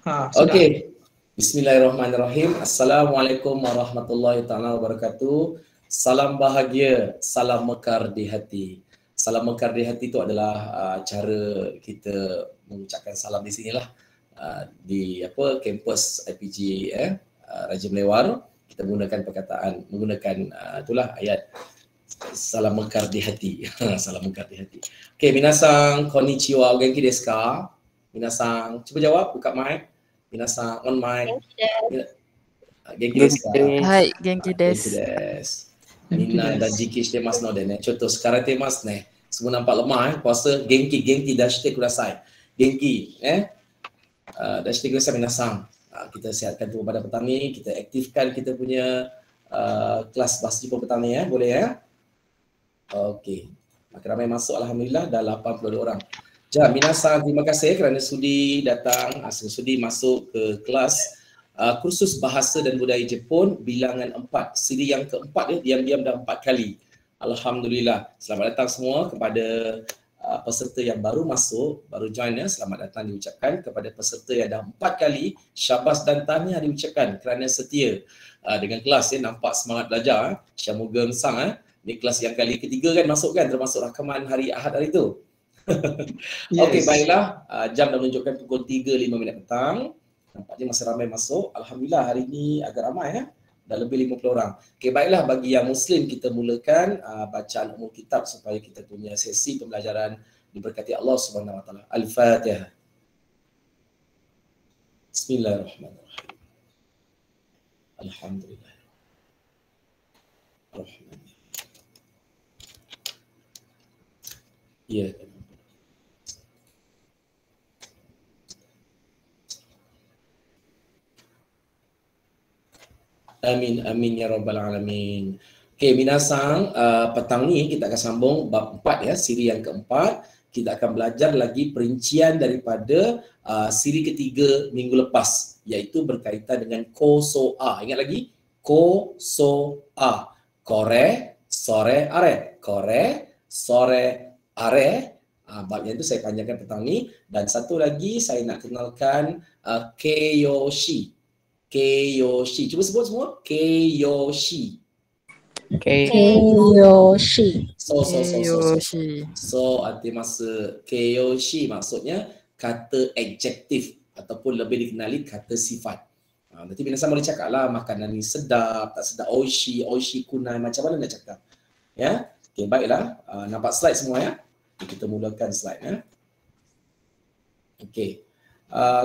Sudah. Okey. Bismillahirrahmanirrahim. Assalamualaikum warahmatullahi taala wabarakatuh. Salam bahagia, salam mekar di hati. Salam mekar di hati itu adalah cara kita mengucapkan salam di sinilah, di kampus IPG Raja Melewar. Kita menggunakan itulah ayat salam mekar di hati. Salam mekar di hati. Okey, minasan konnichiwa, o genki desu ka? Minasan, cuba jawab, buka mic. Minasan on mic. Genki desu ka? Hai, genki Genki desu. desu. Minna dan jiki shitemasu no de ne. Contoh sekarang temas ne. Semua nampak lemah puasa. Genki dashite kudasai. Genki dashite kudasai minasan. Kita sihatkan tubuh pada petang ni, kita aktifkan kita punya kelas bahasa Jepun petang ni boleh ya? Okey. Makin ramai masuk alhamdulillah, dah 82 orang. Minasan, terima kasih kerana sudi datang, sudi masuk ke kelas kursus bahasa dan budaya Jepun bilangan 4. Siri yang keempat diam-diam dah 4 kali. Alhamdulillah. Selamat datang semua kepada peserta yang baru masuk, baru join selamat datang diucapkan. Kepada peserta yang dah 4 kali, syabas dan tahniah diucapkan kerana setia dengan kelas nampak semangat belajar. Syamugam sang ni kelas yang kali ketiga kan masuk kan, termasuk rakaman hari Ahad hari tu. Yes. Okey, baiklah. Jam dah menunjukkan pukul 3.05 petang. Nampaknya masih ramai masuk. Alhamdulillah hari ini agak ramai dah lebih 50 orang. Okey, baiklah, bagi yang Muslim kita mulakan bacaan umum kitab supaya kita punya sesi pembelajaran diberkati Allah Subhanahu Wa Taala. Al-Fatihah. Bismillahirrahmanirrahim. Alhamdulillah. Rahman. Ya. Amin, amin ya rabbal alamin. Okey, minasan, petang ni kita akan sambung bab 4 siri yang keempat. Kita akan belajar lagi perincian daripada siri ketiga minggu lepas, iaitu berkaitan dengan kosoa. Ingat lagi? Kosoa. Kore, sore, are. Kore, sore, are. Bab yang itu saya panjangkan petang ni. Dan satu lagi saya nak kenalkan Keiyoshi. Keiyoshi. Cuba sebut semua. Keiyoshi. Keiyoshi. So arti masa Keiyoshi maksudnya kata adjektif ataupun lebih dikenali kata sifat. Nanti minasan boleh cakap lah makanan ni sedap, tak sedap, oishi, oishi kunai, macam mana nak cakap. Ya. Okey, baiklah. Nampak slide semua ya. Kita mulakan slide Okey.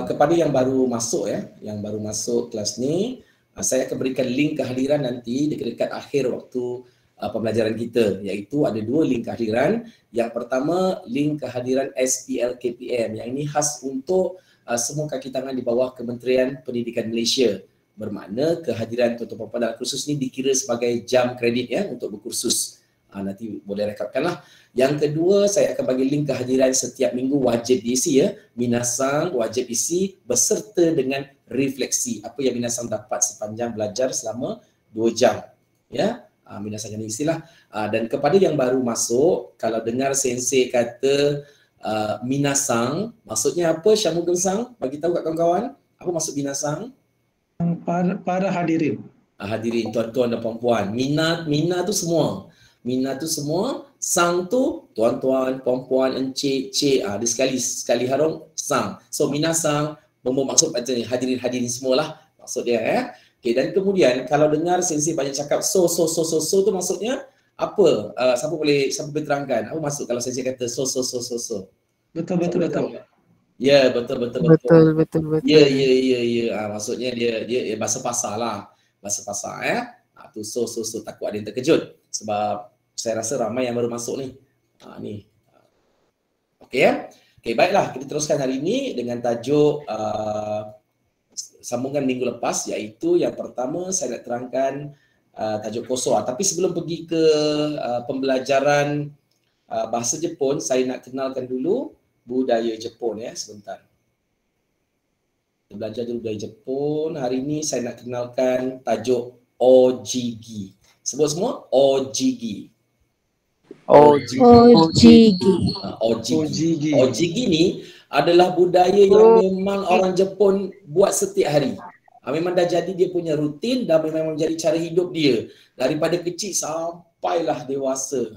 Kepada yang baru masuk yang baru masuk kelas ni, saya akan berikan link kehadiran nanti dekat akhir waktu pembelajaran kita, iaitu ada 2 link kehadiran. Yang pertama, link kehadiran SPL KPM, yang ini khas untuk semua kaki tangan di bawah Kementerian Pendidikan Malaysia. Bermakna kehadiran tuan-tuan puan-puan dalam kursus ni dikira sebagai jam kredit untuk berkursus. Nanti boleh rekodkanlah. Yang kedua, saya akan bagi link kehadiran setiap minggu wajib diisi Minasan wajib isi beserta dengan refleksi apa yang minasan dapat sepanjang belajar selama 2 jam. Minasan yang diisilah. Dan kepada yang baru masuk, kalau dengar sensei kata minasan, maksudnya apa? Syamugam sang, bagi tahu kat kawan-kawan, apa maksud minasan? Para hadirin. Hadirin tuan-tuan dan puan-puan. Mina tu semua. Mina tu semua, sang tu tuan-tuan, puan-puan, encik, cik, dia sekali harung sang. So minasan bermaksud macam ni, hadirin-hadirin semualah maksud dia Okey, dan kemudian kalau dengar sensei banyak cakap so tu maksudnya apa? Siapa boleh terangkan? Apa maksud kalau sensei kata so. Betul. Ya, betul. Ya. Maksudnya dia bahasa pasar lah. Bahasa pasar tu so takut ada yang terkejut sebab saya rasa ramai yang baru masuk ni. Okey, baiklah, kita teruskan hari ini dengan tajuk sambungan minggu lepas, iaitu yang pertama saya nak terangkan tajuk kosoa. Tapi sebelum pergi ke pembelajaran bahasa Jepun, saya nak kenalkan dulu budaya Jepun sebentar. Kita belajar dulu budaya Jepun. Hari ini saya nak kenalkan tajuk Ojigi. Sebut semua Ojigi. Ojigi ni adalah budaya yang memang orang Jepun buat setiap hari. Memang dah jadi dia punya rutin dan memang menjadi cara hidup dia daripada kecil sampailah dewasa.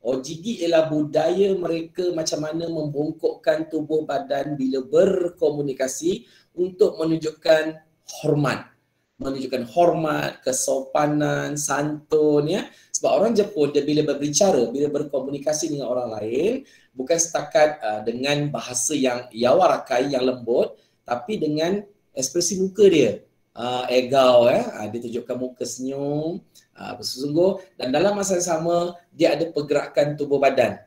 Ojigi ialah budaya mereka macam mana membongkokkan tubuh badan bila berkomunikasi untuk menunjukkan hormat, kesopanan, santun ya. Sebab orang Jepun dia bila berbicara, bila berkomunikasi dengan orang lain bukan setakat dengan bahasa yang yawarakai, yang lembut, tapi dengan ekspresi muka dia. Egao dia tunjukkan muka senyum, bersungguh, dan dalam masa yang sama dia ada pergerakan tubuh badan.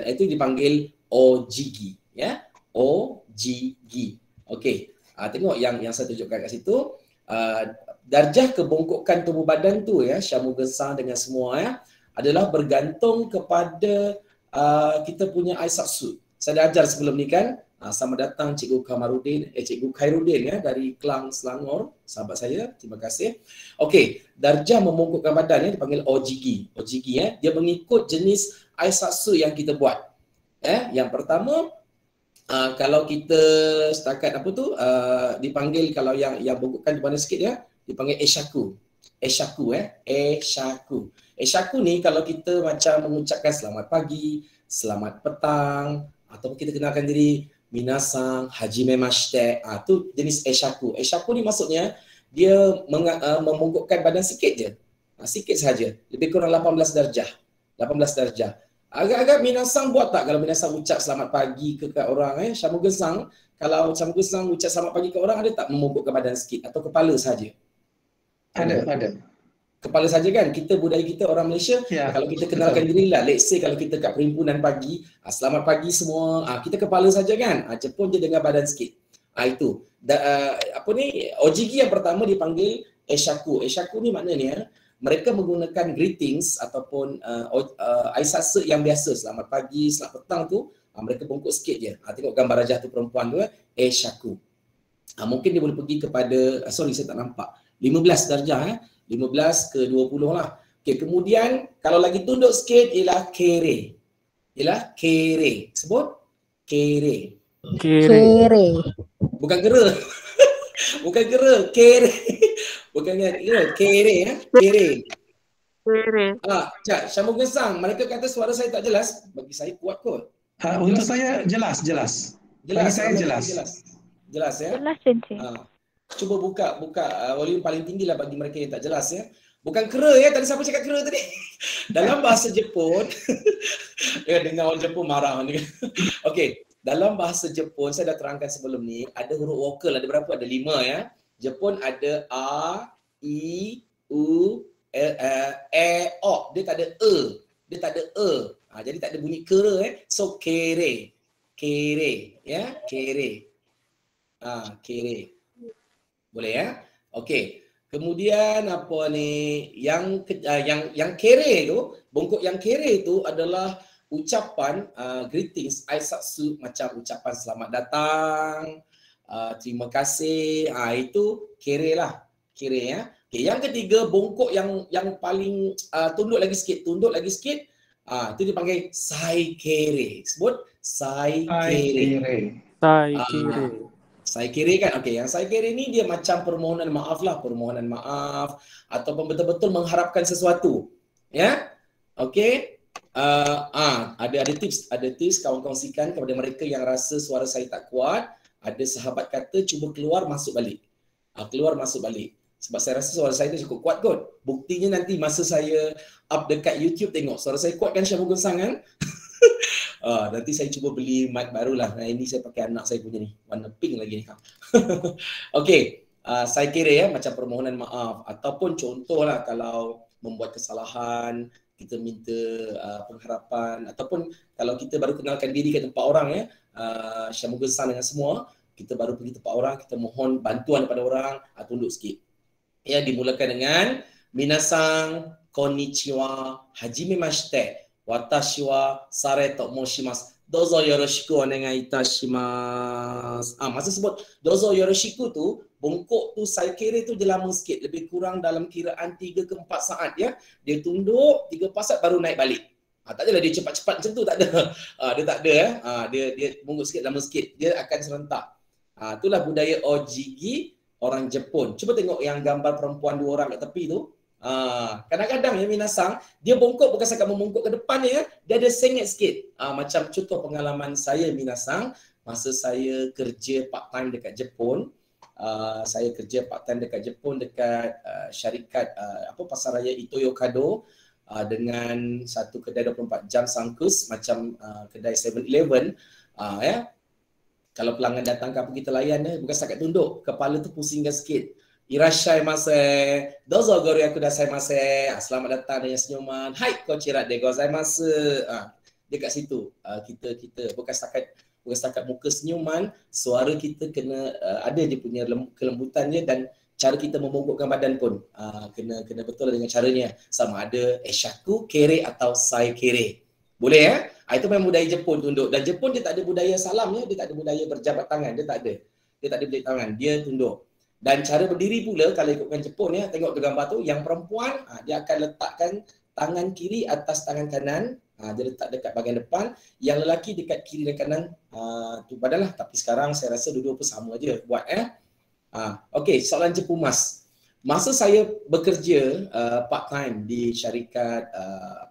Itu dipanggil ojigi ya. Ojigi. Okey. Tengok yang saya tunjukkan kat situ. Darjah kebongkokan tubuh badan tu ya, Shamugensang dengan semua ya, adalah bergantung kepada kita punya aisatsu. Saya dah ajar sebelum ni kan. Selamat datang Cikgu Cikgu Khairuddin ya, dari Kelang, Selangor, sahabat saya. Terima kasih. Okey, darjah membongkokkan badan ya dipanggil ojigi. Ojigi ya, dia mengikut jenis aisatsu yang kita buat. Yang pertama, kalau kita setakat dipanggil, kalau yang bongkokkan di mana sikit ya, dipanggil eshaku. Eshaku. Eshaku ni kalau kita macam mengucapkan selamat pagi, selamat petang, ataupun kita kenalkan diri minasang, hajimemashite, tu jenis eshaku. Eshaku ni maksudnya dia membongkokkan badan sikit je. Sikit sahaja. Lebih kurang 18 darjah. Agak-agak minasang buat tak kalau minasang ucap selamat pagi ke orang Shamugensang, kalau Shamugensang ucap selamat pagi ke orang, ada tak membongkokkan badan sikit atau kepala saja? Ada. Kepala saja kan? Kita budaya kita orang Malaysia, kalau kita kenalkan diri lah, let's say kalau kita kat perhimpunan pagi, selamat pagi semua, kita kepala saja kan? Jepun je dengan badan sikit. Itu. Ojigi yang pertama dipanggil eshaku. Eshaku ni maknanya mereka menggunakan greetings ataupun aisatsu yang biasa, selamat pagi, selamat petang tu, mereka bongkok sikit je. Tengok gambar rajah tu perempuan tu, eshaku. Mungkin dia boleh pergi kepada, saya tak nampak, 15 darjah 15 ke 20 lah. Okay, kemudian kalau lagi tunduk sikit ialah kere. Sebut kere. Bukan kera. Kere. Bukan kere ya. Kere. Shamugensang, mereka kata suara saya tak jelas. Bagi saya kuat kot. Untuk saya jelas. Bagi saya jelas. Jelas ya. Jelas Encik. Cuba buka volume paling tinggi lah bagi mereka yang tak jelas ya. Bukan kera ya, tadi siapa cakap kera tadi? Dalam bahasa Jepun, dengar orang Jepun marah ni. Okey, dalam bahasa Jepun, saya dah terangkan sebelum ni, ada huruf vokal, ada berapa? Ada 5 ya. Jepun ada A, I, U, E, O. Dia tak ada E. Jadi tak ada bunyi kera So kere ya, kere. Kere. Boleh ya? Okey. Kemudian apa ni, yang kere tu, bongkok yang kere tu adalah ucapan greetings, aisatsu, macam ucapan selamat datang, terima kasih, itu kere lah, kere ya. Okay, yang ketiga, bongkok yang paling tunduk lagi sikit, itu dipanggil saikere. Sebut saikere. Saikere kan, okey, yang saikere ni dia macam permohonan maaf ataupun betul-betul mengharapkan sesuatu, ya. Okey. Ada tips kawan kongsikan kepada mereka yang rasa suara saya tak kuat. Ada sahabat kata cuba keluar masuk balik. Sebab saya rasa suara saya tu cukup kuat kot. Buktinya nanti masa saya up dekat YouTube tengok suara saya kuat kan, Shamugensang kan? Nanti saya cuba beli mic barulah. Ini saya pakai anak saya punya ni, warna pink lagi ni. Okey, saya kira ya macam permohonan maaf ataupun contohlah kalau membuat kesalahan, kita minta pengharapan, ataupun kalau kita baru kenalkan diri ke tempat orang ya, Shamugensang dengan semua, kita baru pergi tempat orang, kita mohon bantuan daripada orang, tunduk sikit. Ya, dimulakan dengan minasang konnichiwa, hajimemashite. Watashi wa Sare to moshimasu. Dozo yoroshiku onegai itashimasu. Masa sebut dozo yoroshiku tu, bongkok tu saya kira tu dia lama sikit, lebih kurang dalam kiraan 3 ke 4 saat ya. Dia tunduk 3-4 saat baru naik balik. Tak adalah dia cepat-cepat macam tu, tak ada. Dia tak ada dia mungut sikit, lama sikit, dia akan serentak. Itulah budaya Ojigi orang Jepun. Cuba tengok yang gambar perempuan 2 orang kat tepi tu. Kadang-kadang ya minasang, dia bongkok bukan sekadar membongkok ke depan dia ada sengit sikit. Macam contoh pengalaman saya minasang, masa saya kerja part time dekat Jepun. Saya kerja part time dekat Jepun dekat syarikat pasaraya Ito-Yokado dengan satu kedai 24 jam sangkus macam kedai 7-Eleven. Ya. Kalau pelanggan datang ke apa kita layan, bukan setakat tunduk, kepala tu pusingkan sikit. Irashaimase, dozo gori aku dasaimasu. Selamat datang dengan senyuman. Hai kochira de gozaimasu. Dia kat situ. Kita bukan setakat muka senyuman, suara kita kena ada dia punya kelembutannya dan cara kita membongkokkan badan pun kena betul dengan caranya. Sama ada eshaku kere atau sai kere. Boleh ya? Itu memang budaya Jepun tunduk. Dan Jepun dia tak ada budaya salam ya, dia tak ada budaya berjabat tangan, dia tak ada. Dia tak ada berjabat tangan, dia tunduk. Dan cara berdiri pula kalau ikutkan Jepun ya, tengok tu gambar tu, yang perempuan dia akan letakkan tangan kiri atas tangan kanan, dia letak dekat bahagian depan, yang lelaki dekat kiri dan kanan tu badan lah. Tapi sekarang saya rasa dua-dua pun sama je buat Okey, soalan Jepun Mas. Masa saya bekerja part time di syarikat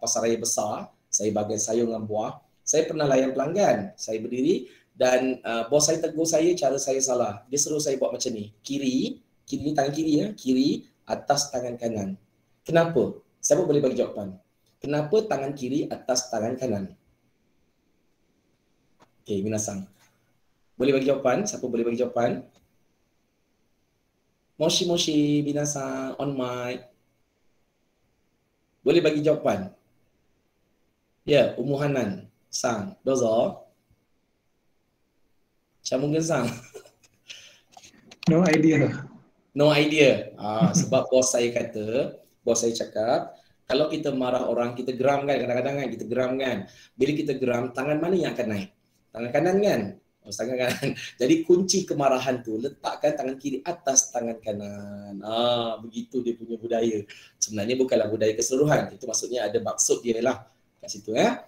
pasaraya besar, saya bahagian sayur dengan buah, saya pernah layan pelanggan. Saya berdiri dan bos saya tegur saya, cara saya salah. Dia suruh saya buat macam ni. Kiri ni tangan kiri ya, kiri atas tangan kanan. Kenapa? Siapa boleh bagi jawapan? Kenapa tangan kiri atas tangan kanan? Okey, minasang. Boleh bagi jawapan? Siapa boleh bagi jawapan? Moshi moshi minasang on mic. Boleh bagi jawapan? Ya, Umu Hanan sang, dozo. Mungkin sang. No idea. No idea. Sebab bos saya cakap, kalau kita marah orang, kita geram kan, kadang-kadang kan kita geram kan. Bila kita geram, tangan mana yang akan naik? Tangan kanan kan? Tangan kanan. Jadi kunci kemarahan tu, letakkan tangan kiri atas tangan kanan. Begitu dia punya budaya. Sebenarnya bukanlah budaya keseluruhan. Itu maksudnya ada maksud dia lah kat situ ya.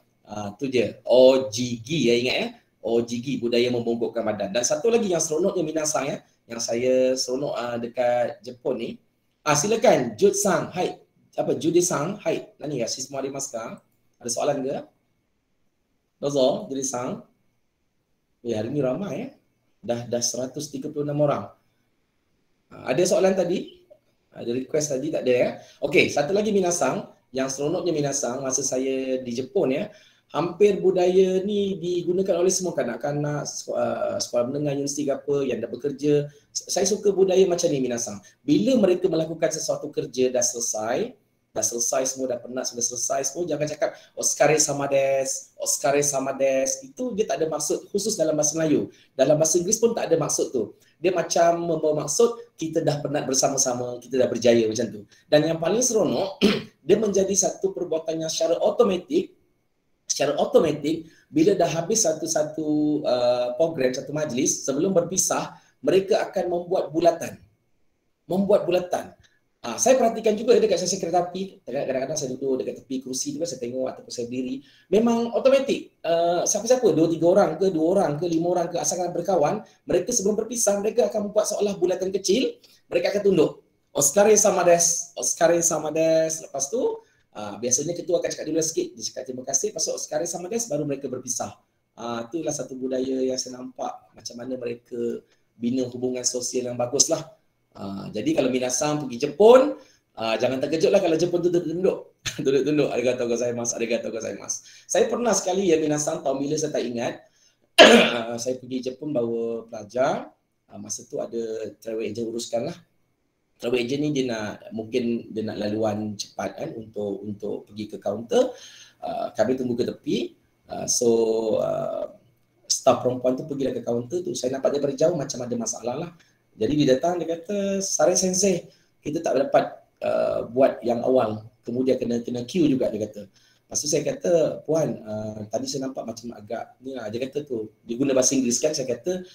Tu je. Ojigi ya, ingat ya. Ojigi, budaya membongkokkan badan. Dan satu lagi yang seronoknya minasang ya, yang saya seronok dekat Jepun ni. Silakan Jude-san, hai. Jude-san, hai. Nani ya, siswa di maska. Ada soalan ke? Dozo, Jude-san. Ya, hari ni ramai ya. Dah 136 orang. Ada soalan tadi? Ada request tadi, tak ada ya? Okey, satu lagi minasang. Yang seronoknya minasang, masa saya di Jepun ya, hampir budaya ni digunakan oleh semua kanak-kanak, sekolah menengah, universiti ke apa yang dah bekerja. Saya suka budaya macam ni minasang. Bila mereka melakukan sesuatu kerja dah selesai semua, dah penat, sudah selesai semua, jangan cakap oskare sama des. Itu dia tak ada maksud khusus dalam bahasa Melayu. Dalam bahasa Inggeris pun tak ada maksud tu. Dia macam membawa maksud kita dah penat bersama-sama, kita dah berjaya macam tu. Dan yang paling seronok, dia menjadi satu perbuatan yang secara automatik bila dah habis satu program, satu majlis, sebelum berpisah, mereka akan membuat bulatan. Saya perhatikan juga dekat sesi kereta api, kadang-kadang saya duduk dekat tepi kerusi tu kan, saya tengok ataupun saya berdiri, memang automatik. Siapa-siapa, 2-3 orang ke, 2 orang ke, 5 orang ke, asalkan berkawan, mereka sebelum berpisah, mereka akan membuat seolah bulatan kecil, mereka akan tunduk. Oskare sama des. Lepas tu, biasanya ketua akan cakap dulu sikit, dia cakap terima kasih, lepas tu oskare sama des, baru mereka berpisah. Itulah satu budaya yang saya nampak, macam mana mereka bina hubungan sosial yang bagus lah. Jadi kalau minasang pergi Jepun, jangan terkejutlah kalau Jepun tu duduk-duduk. Duduk-duduk, arigatou gozaimasu. Saya pernah sekali ya minasang, tahun bila saya tak ingat, saya pergi Jepun bawa pelajar. Masa tu ada travel agent uruskan lah. Travel agent ni dia nak laluan cepat kan untuk pergi ke kaunter. Kami tunggu ke tepi. Staff perempuan tu pergi ke kaunter tu. Saya nampak daripada jauh macam ada masalah lah. Jadi dia datang, dia kata, Sare Sensei, kita tak dapat buat yang awal. Kemudian kena queue juga, dia kata. Lepas tu saya kata, Puan, tadi saya nampak macam agak ni lah. Dia kata tu, dia guna bahasa Inggeris kan, saya kata,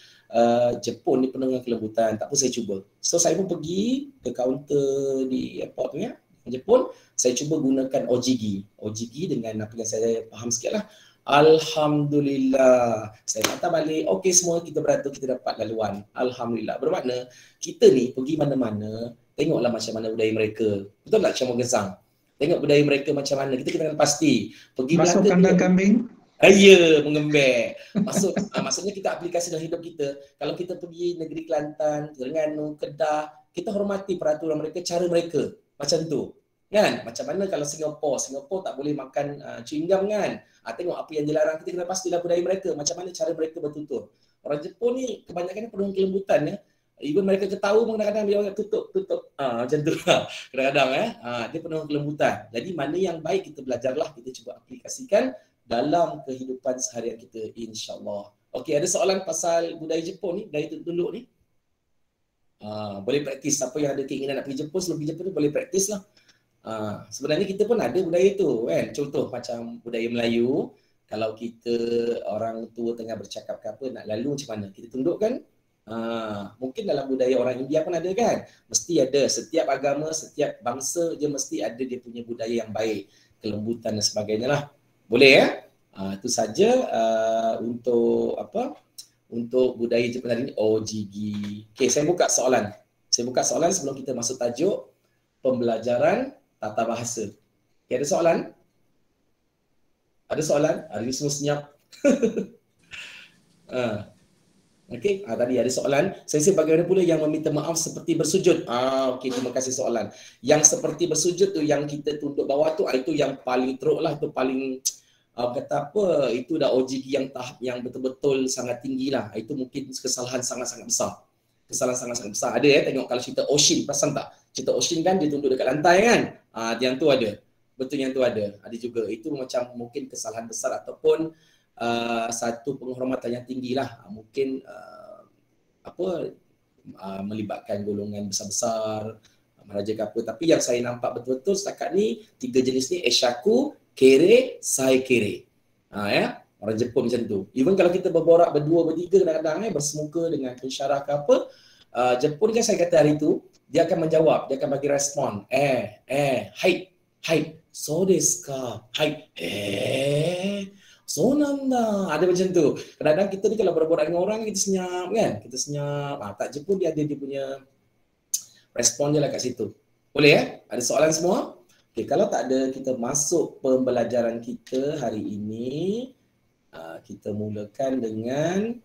Jepun ni penuh dengan kelembutan, tak apa saya cuba. So saya pun pergi ke kaunter di airport tu ya, Jepun, saya cuba gunakan ojigi. Ojigi dengan apa yang saya faham sikit lah. Alhamdulillah. Saya patah balik, okey semua kita beratur, kita dapat laluan. Alhamdulillah. Bermakna kita ni pergi mana-mana, tengoklah macam mana budaya mereka. Betul tak Cik Gesang? Tengok budaya mereka macam mana. Kita kena pasti. Pergi Masuk Belanda, kandang kambing. Ya, mengembek. Maksudnya kita aplikasi dalam hidup kita. Kalau kita pergi negeri Kelantan, Terengganu, Kedah, kita hormati peraturan mereka, cara mereka. Macam tu. Kan? Macam mana kalau Singapura tak boleh makan chewing gum kan? Tengok apa yang dilarang, kita kena pastilah budaya mereka. Macam mana cara mereka bertutur. Orang Jepun ni kebanyakan penuh kelembutan ya. Even mereka ketawa pun kadang-kadang dia orang tutup. Macam tu lah. Kadang-kadang dia penuh kelembutan. Jadi mana yang baik kita belajarlah, kita cuba aplikasikan dalam kehidupan seharian kita, insya-Allah. Okey, ada soalan pasal budaya Jepun ni, budaya tunduk ni? Boleh praktis. Siapa yang ada keinginan nak pergi Jepun, sebelum pergi Jepun tu boleh praktis lah. Sebenarnya kita pun ada budaya tu kan. Contoh macam budaya Melayu, kalau kita orang tua tengah bercakap ke apa, nak lalu macam mana? Kita tunduk kan? Mungkin dalam budaya orang India pun ada kan? Mesti ada. Setiap agama, setiap bangsa dia mesti ada dia punya budaya yang baik, kelembutan dan sebagainya lah. Boleh ya? Itu saja untuk apa? Untuk budaya Jepun hari ini, ojigi. Okey, saya buka soalan. Sebelum kita masuk tajuk pembelajaran tata bahasa. Okey, ada soalan? Ada soalan? Hari ini semua senyap. Okey, tadi ada soalan. Saya bagaimana pula yang meminta maaf seperti bersujud? Okey, terima kasih soalan. Yang seperti bersujud tu, yang kita tunduk bawah tu, itu yang paling teruk lah, itu paling kata apa, itu dah ojigi yang tahap yang betul-betul sangat tinggi lah. Itu mungkin kesalahan sangat-sangat besar. Ada ya, tengok kalau cerita Oshin, perasan tak? Cerita Oshin kan dia tunduk dekat lantai kan? Yang tu ada. Betul, yang tu ada. Ada juga. Itu macam mungkin kesalahan besar ataupun satu penghormatan yang tinggi lah. Mungkin melibatkan golongan besar-besar, Maharaja ke apa. Tapi yang saya nampak betul-betul setakat ni, 3 jenis ni, Eshaku, Kere, Sai Kere. Ya, orang Jepun macam tu. Even kalau kita berborak berdua, bertiga kadang-kadang bersemuka dengan pensyarah ke apa, Jepun kan saya kata hari tu, dia akan menjawab, dia akan bagi respon. Hai, so desu ka? Hai, so nanda. Ada macam tu. Kadang-kadang kita ni kalau berborak dengan orang, kita senyap kan? Kita senyap. Tak, Jepun dia ada dia punya respon dia lah kat situ. Boleh ya? Ada soalan semua? Okay, kalau tak ada, kita masuk pembelajaran kita hari ini. Kita mulakan dengan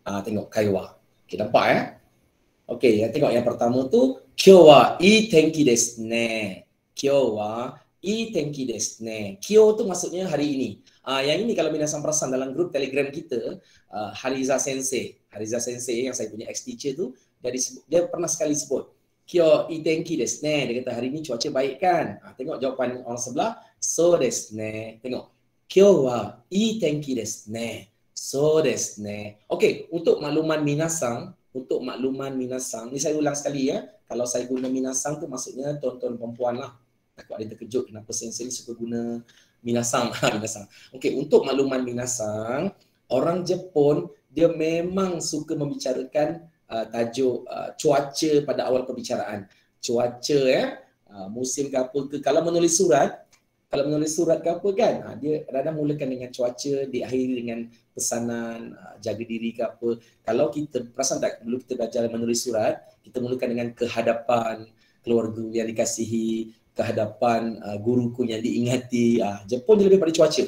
tengok kaiwa. Okay, nampak ya? Okay, tengok yang pertama tu, Kyou wa ii tenki desu ne. Kyou wa ii tenki desu ne. Kyou tu maksudnya hari ini. Yang ini kalau minasan perasan dalam grup Telegram kita, Hariza Sensei yang saya punya ex-teacher tu, dia pernah sekali sebut Kyou ii tenki desu ne. Dia kata hari ni cuaca baik kan? Tengok jawapan orang sebelah, so desu ne. Tengok, Kyou wa ii tenki desu ne. So desu ne. Okey, untuk makluman minasang, ni saya ulang sekali ya. Kalau saya guna minasang tu maksudnya tuan-tuan perempuan lah. Takut ada terkejut kenapa sensei ni suka guna minasang. Minasang. Okey, untuk makluman minasang, orang Jepun dia memang suka membicarakan tajuk cuaca pada awal perbicaraan. Cuaca ya, musim ke apa ke. Kalau menulis surat ke apa kan, dia kadang mulakan dengan cuaca, diakhiri dengan pesanan jaga diri ke apa. Kalau kita perasan tak, dulu kita belajar menulis surat, kita mulakan dengan kehadapan keluarga yang dikasihi, kehadapan guruku yang diingati. Jepun dia lebih pada cuaca.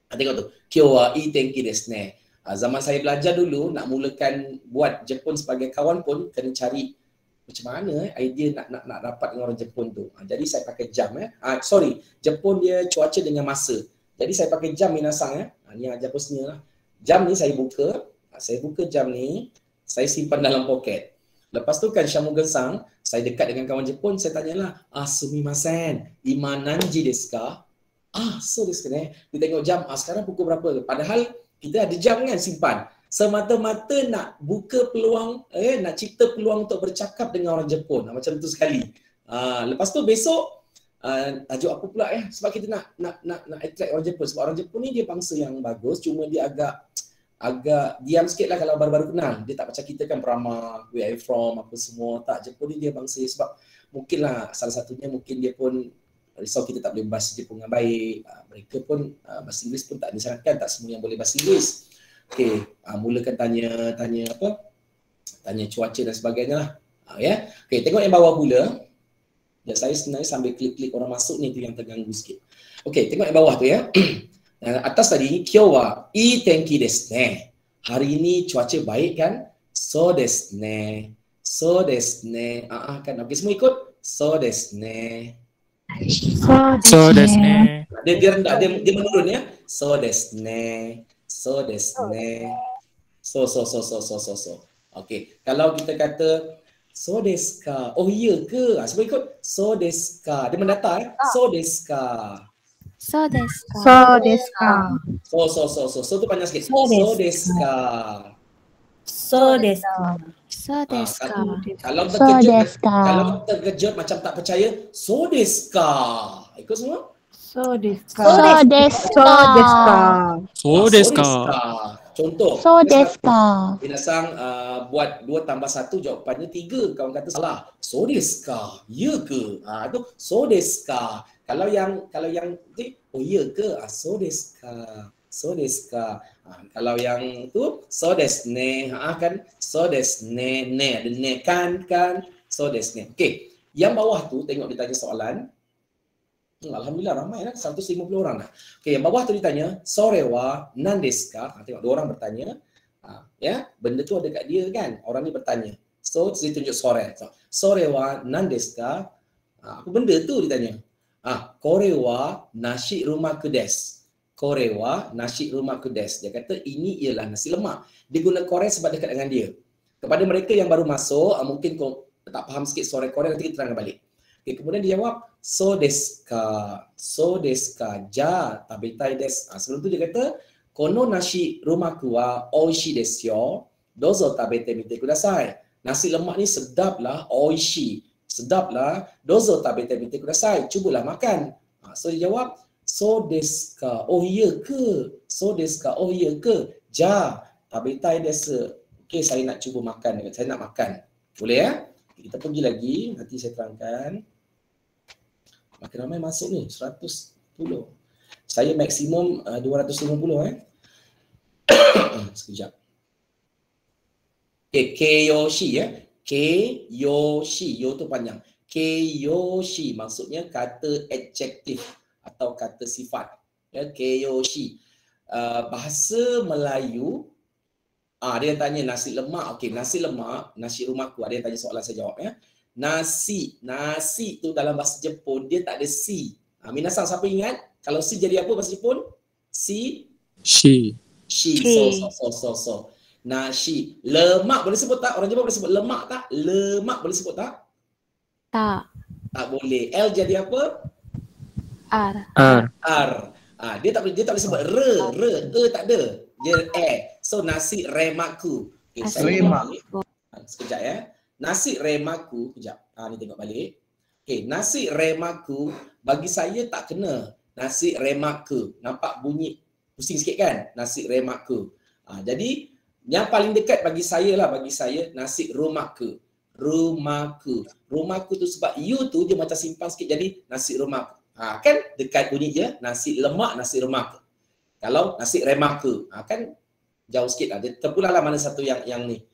Tengok tu, Kyou wa ii tenki desu ne. Zaman saya belajar dulu, nak mulakan buat Jepun sebagai kawan pun kena cari macam mana idea nak rapat dengan orang Jepun tu. Jadi saya pakai jam Jepun dia cuaca dengan masa. Jadi saya pakai jam minasang ya. Ni ajar posnya lah. Jam ni saya buka jam ni, saya simpan dalam poket. Lepas tu kan Shamugensang, saya dekat dengan kawan Jepun, saya tanyalah, sumimasen, imananji desu ka? So desu ne. Dia tengok jam, sekarang pukul berapa? Padahal kita ada jam kan simpan. Semata-mata nak buka peluang, nak cipta peluang untuk bercakap dengan orang Jepun. Macam tu sekali. Lepas tu besok, tajuk apa pula sebab kita nak attract orang Jepun. Sebab orang Jepun ni dia bangsa yang bagus, cuma dia agak agak diam sikit lah kalau baru-baru kenal. Dia tak macam kita kan beramah, where are you from, apa semua. Tak, Jepun ni dia bangsa sebab mungkinlah salah satunya mungkin dia pun risau kita tak boleh bahasa Jepun dengan baik. Mereka pun bahasa Inggeris pun tak disarankan, tak semua yang boleh bahasa Inggeris. Okey, mulakan tanya apa? Tanya cuaca dan sebagainya lah. Ya. Okey, tengok yang bawah pula. Dan saya sebenarnya sambil klik-klik orang masuk ni tu yang terganggu sikit. Okey, tengok yang bawah tu ya. Atas tadi, Kyo wa ii tenki desu ne. Hari ini cuaca baik kan? So desu ne. So desu ne. Kan. Okey, semua ikut. So desu ne. So desu ne. Dia rendah, dia menurun ya. So desu ne. So desu ne. So. Okey, kalau kita kata so desu ka. Oh iya ke? Semua ikut. So desu ka. Dia mendatar ya. So desu ka. So desu ka. So desu ka. So tu panjang sikit. So desu ka. So desu ka. So desu ka. Kalau So terkejut, desu ka. kalau terkejut macam tak percaya, so desu ka. Ikut semua? So desu ka. So desu ka. So desu ka. Contoh. So desu ka. Minasang buat 2 tambah 1 jawapannya 3. Kawan kata salah. So desu ka. Ya ke? Tu so desu ka. Kalau yang oh ya ke? So desu ka. So desu ka. Kalau yang tu so desu ne. Kan so desu ne. Ada ne kan. So desu ne. Okey. Yang bawah tu tengok dia tanya soalan. Alhamdulillah ramai lah, 150 orang dah. Okey, yang bawah tu ditanya, sore wa nan desu ka? Tengok 2 orang bertanya. Ya, benda tu ada kat dia kan. Orang ni bertanya. So, dia tunjuk sore. So, sore wa nan desu ka? Apa benda tu ditanya? Kore wa nasi rumaku desu. Kore wa nasi rumaku desu. Dia kata ini ialah nasi lemak. Dia guna kore sebab dekat dengan dia. Kepada mereka yang baru masuk, mungkin kau tak faham sikit sore kore, nanti kita terangkan balik. Okay, kemudian dia jawab, so desu ka, ja tabetai desu. Sebelum tu dia kata, kono nasi rumaku wa oishi desu yo, dozo tabete mite kudasai. Nasi lemak ni sedap lah, oishi, sedap lah, dozo tabete mite kudasai. Cubalah makan. So dia jawab, so desu ka, oh iya ke? So desu ka, oh iya ke? Ja tabetai desu. Okay, saya nak cuba makan, saya nak makan. Boleh ya? Kita pergi lagi, nanti saya terangkan. Makin ramai masuk ni, 110. Saya maksimum 250 Sekejap. Okay, Keyoshi ya. Keyoshi, yo tu panjang. Keyoshi maksudnya kata adjektif atau kata sifat. Ya, Keyoshi. Bahasa Melayu, dia yang tanya nasi lemak. Okey, nasi lemak, nasi rumahku. Ada yang tanya soalan, saya jawab ya. Nasi tu dalam bahasa Jepun dia tak ada si. Minasan siapa ingat? Kalau si jadi apa bahasa Jepun? Si. So. Nasi. Lemak boleh sebut tak? Orang Jepun boleh sebut lemak tak? Lemak boleh sebut tak? Tak. Tak boleh. L jadi apa? R. Dia tak boleh sebut re tak ada. Dia So nasi remaku. Okay, sekejap ya. Nasi remaku, kejap. Ni tengok balik. Okey, nasi remaku bagi saya tak kena. Nasi remaku. Nampak bunyi pusing sikit kan? Nasi remaku. Jadi yang paling dekat bagi saya nasi rumaku. Rumaku tu sebab you tu dia macam simpan sikit jadi nasi rumaku. Kan dekat bunyi je nasi lemak, nasi rumaku. Kalau nasi remaku, kan jauh sikit lah. Dia terpulang lah mana satu yang ni.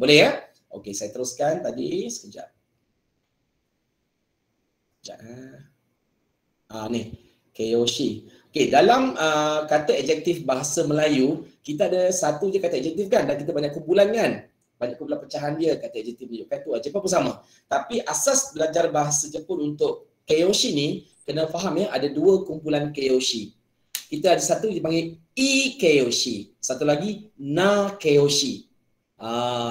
Boleh ya? Okey, saya teruskan tadi. Sekejap. Ni. Keyoshi. Okey, dalam kata adjektif bahasa Melayu, kita ada satu je kata adjektif kan? Dan kita banyak kumpulan kan? Banyak kumpulan pecahan dia kata adjektif dia. Kan tu Jepun pun sama. Tapi asas belajar bahasa Jepun untuk Keyoshi ni, kena faham ya, ada 2 kumpulan Keyoshi. Kita ada satu dipanggil Ikeyoshi. Satu lagi Nakeyoshi.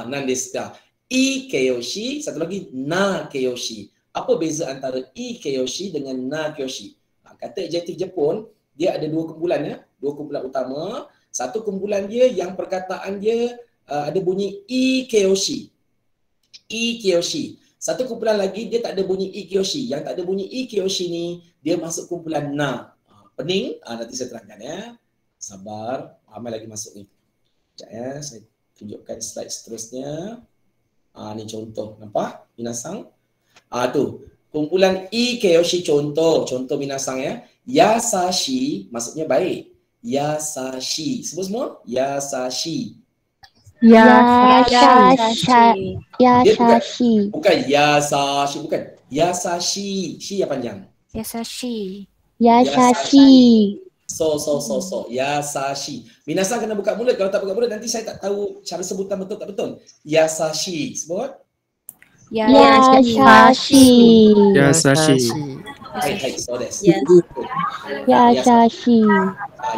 Nandeska. Ikeyoshi, satu lagi Nakeyoshi. Apa beza antara Ikeyoshi dengan Nakeyoshi? Kata adjektif Jepun, dia ada 2 kumpulan ya. 2 kumpulan utama. Satu kumpulan dia yang perkataan dia ada bunyi Ikeyoshi. Ikeyoshi. Satu kumpulan lagi dia tak ada bunyi Ikeyoshi. Yang tak ada bunyi Ikeyoshi ni dia masuk kumpulan Na. Pening? Nanti saya terangkan ya. Sabar, ramai lagi masuk ni. Sekejap ya, saya tunjukkan slide seterusnya. Ni contoh, nampak? Minasang. Tu, kumpulan Ikeyoshi contoh minasang ya. Yasashi maksudnya baik. Yasashi. Sebut semua. Yasashi. Yasashi. Yasashi. Bukan Yasashi, bukan. Yasashi. Shi yang panjang. Yasashi. Yasashi. So. Yasashi. Minasang kena buka mulut. Kalau tak buka mulut nanti saya tak tahu cara sebutan betul tak betul. Yasashi. Sebut. Yasashi. Yasashi. Hai, so that's. Yasashi.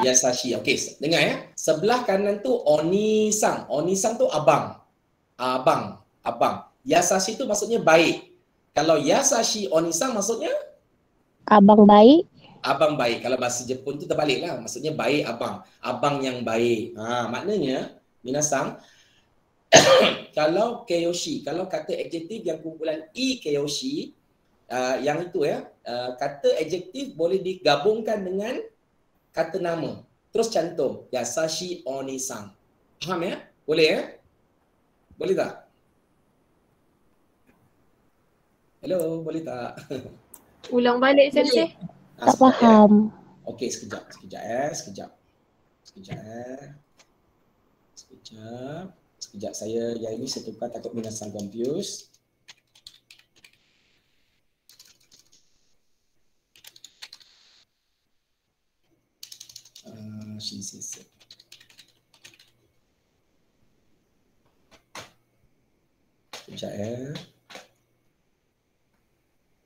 Yasashi. Okey, dengar ya. Sebelah kanan tu Oni-san. Oni-san tu abang. Abang. Yasashi tu maksudnya baik. Kalau Yasashi Oni-san maksudnya Abang baik. abang baik. Kalau bahasa Jepun tu terbaliklah. Maksudnya baik abang. Abang yang baik. Maknanya minasang kalau keyoshi, kalau kata adjektif yang kumpulan keyoshi, yang itu ya, kata adjektif boleh digabungkan dengan kata nama. Terus cantum Yasashi Oni-san. Faham ya? Boleh ya? Boleh tak? Hello, boleh tak? Ulang balik Sensei. Tak faham. Okey, sekejap. Sekejap saya yang ini saya tukar takut minasang confuse. Shinsei. Sekejap ya.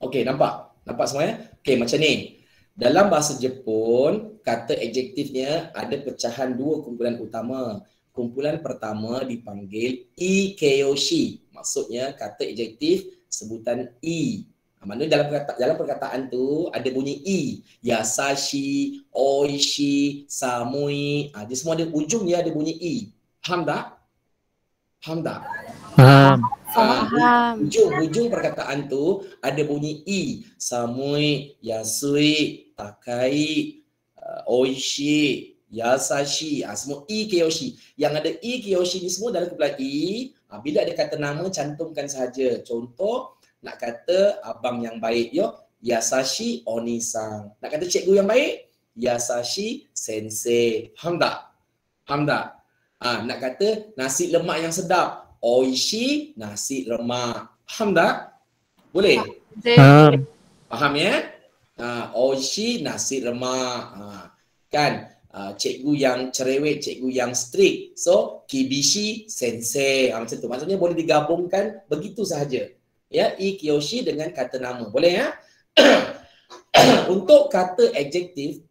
Okey, nampak? Nampak semua ya? Okey, macam ni. Dalam bahasa Jepun, kata adjektifnya ada pecahan dua kumpulan utama. Kumpulan pertama dipanggil ikeyoshi. Maksudnya kata adjektif sebutan Maknanya dalam perkataan tu ada bunyi Yasashi, oishi, samui. Dia semua ada ujung dia ada bunyi Faham tak? Faham. Ujung perkataan tu ada bunyi samui, yasui, takai, oishi, yasashi. Semua keyoshi. Yang ada keyoshi ni semua dalam kumpulan bila ada kata nama cantumkan sahaja. Contoh, nak kata abang yang baik, Yasashi Oni-san. Nak kata cikgu yang baik, Yasashi Sensei. Faham tak? Nak kata nasi lemak yang sedap, Oishi nasi lemak. Faham tak? Boleh? Faham ya? Oishi nasi lemak. Kan? Cikgu yang cerewet, cikgu yang strict. So, Kibishi Sensei. Macam tu. Maksudnya boleh digabungkan begitu sahaja. Ya, ikeyoshi dengan kata nama. Boleh ya? Untuk kata adjektif,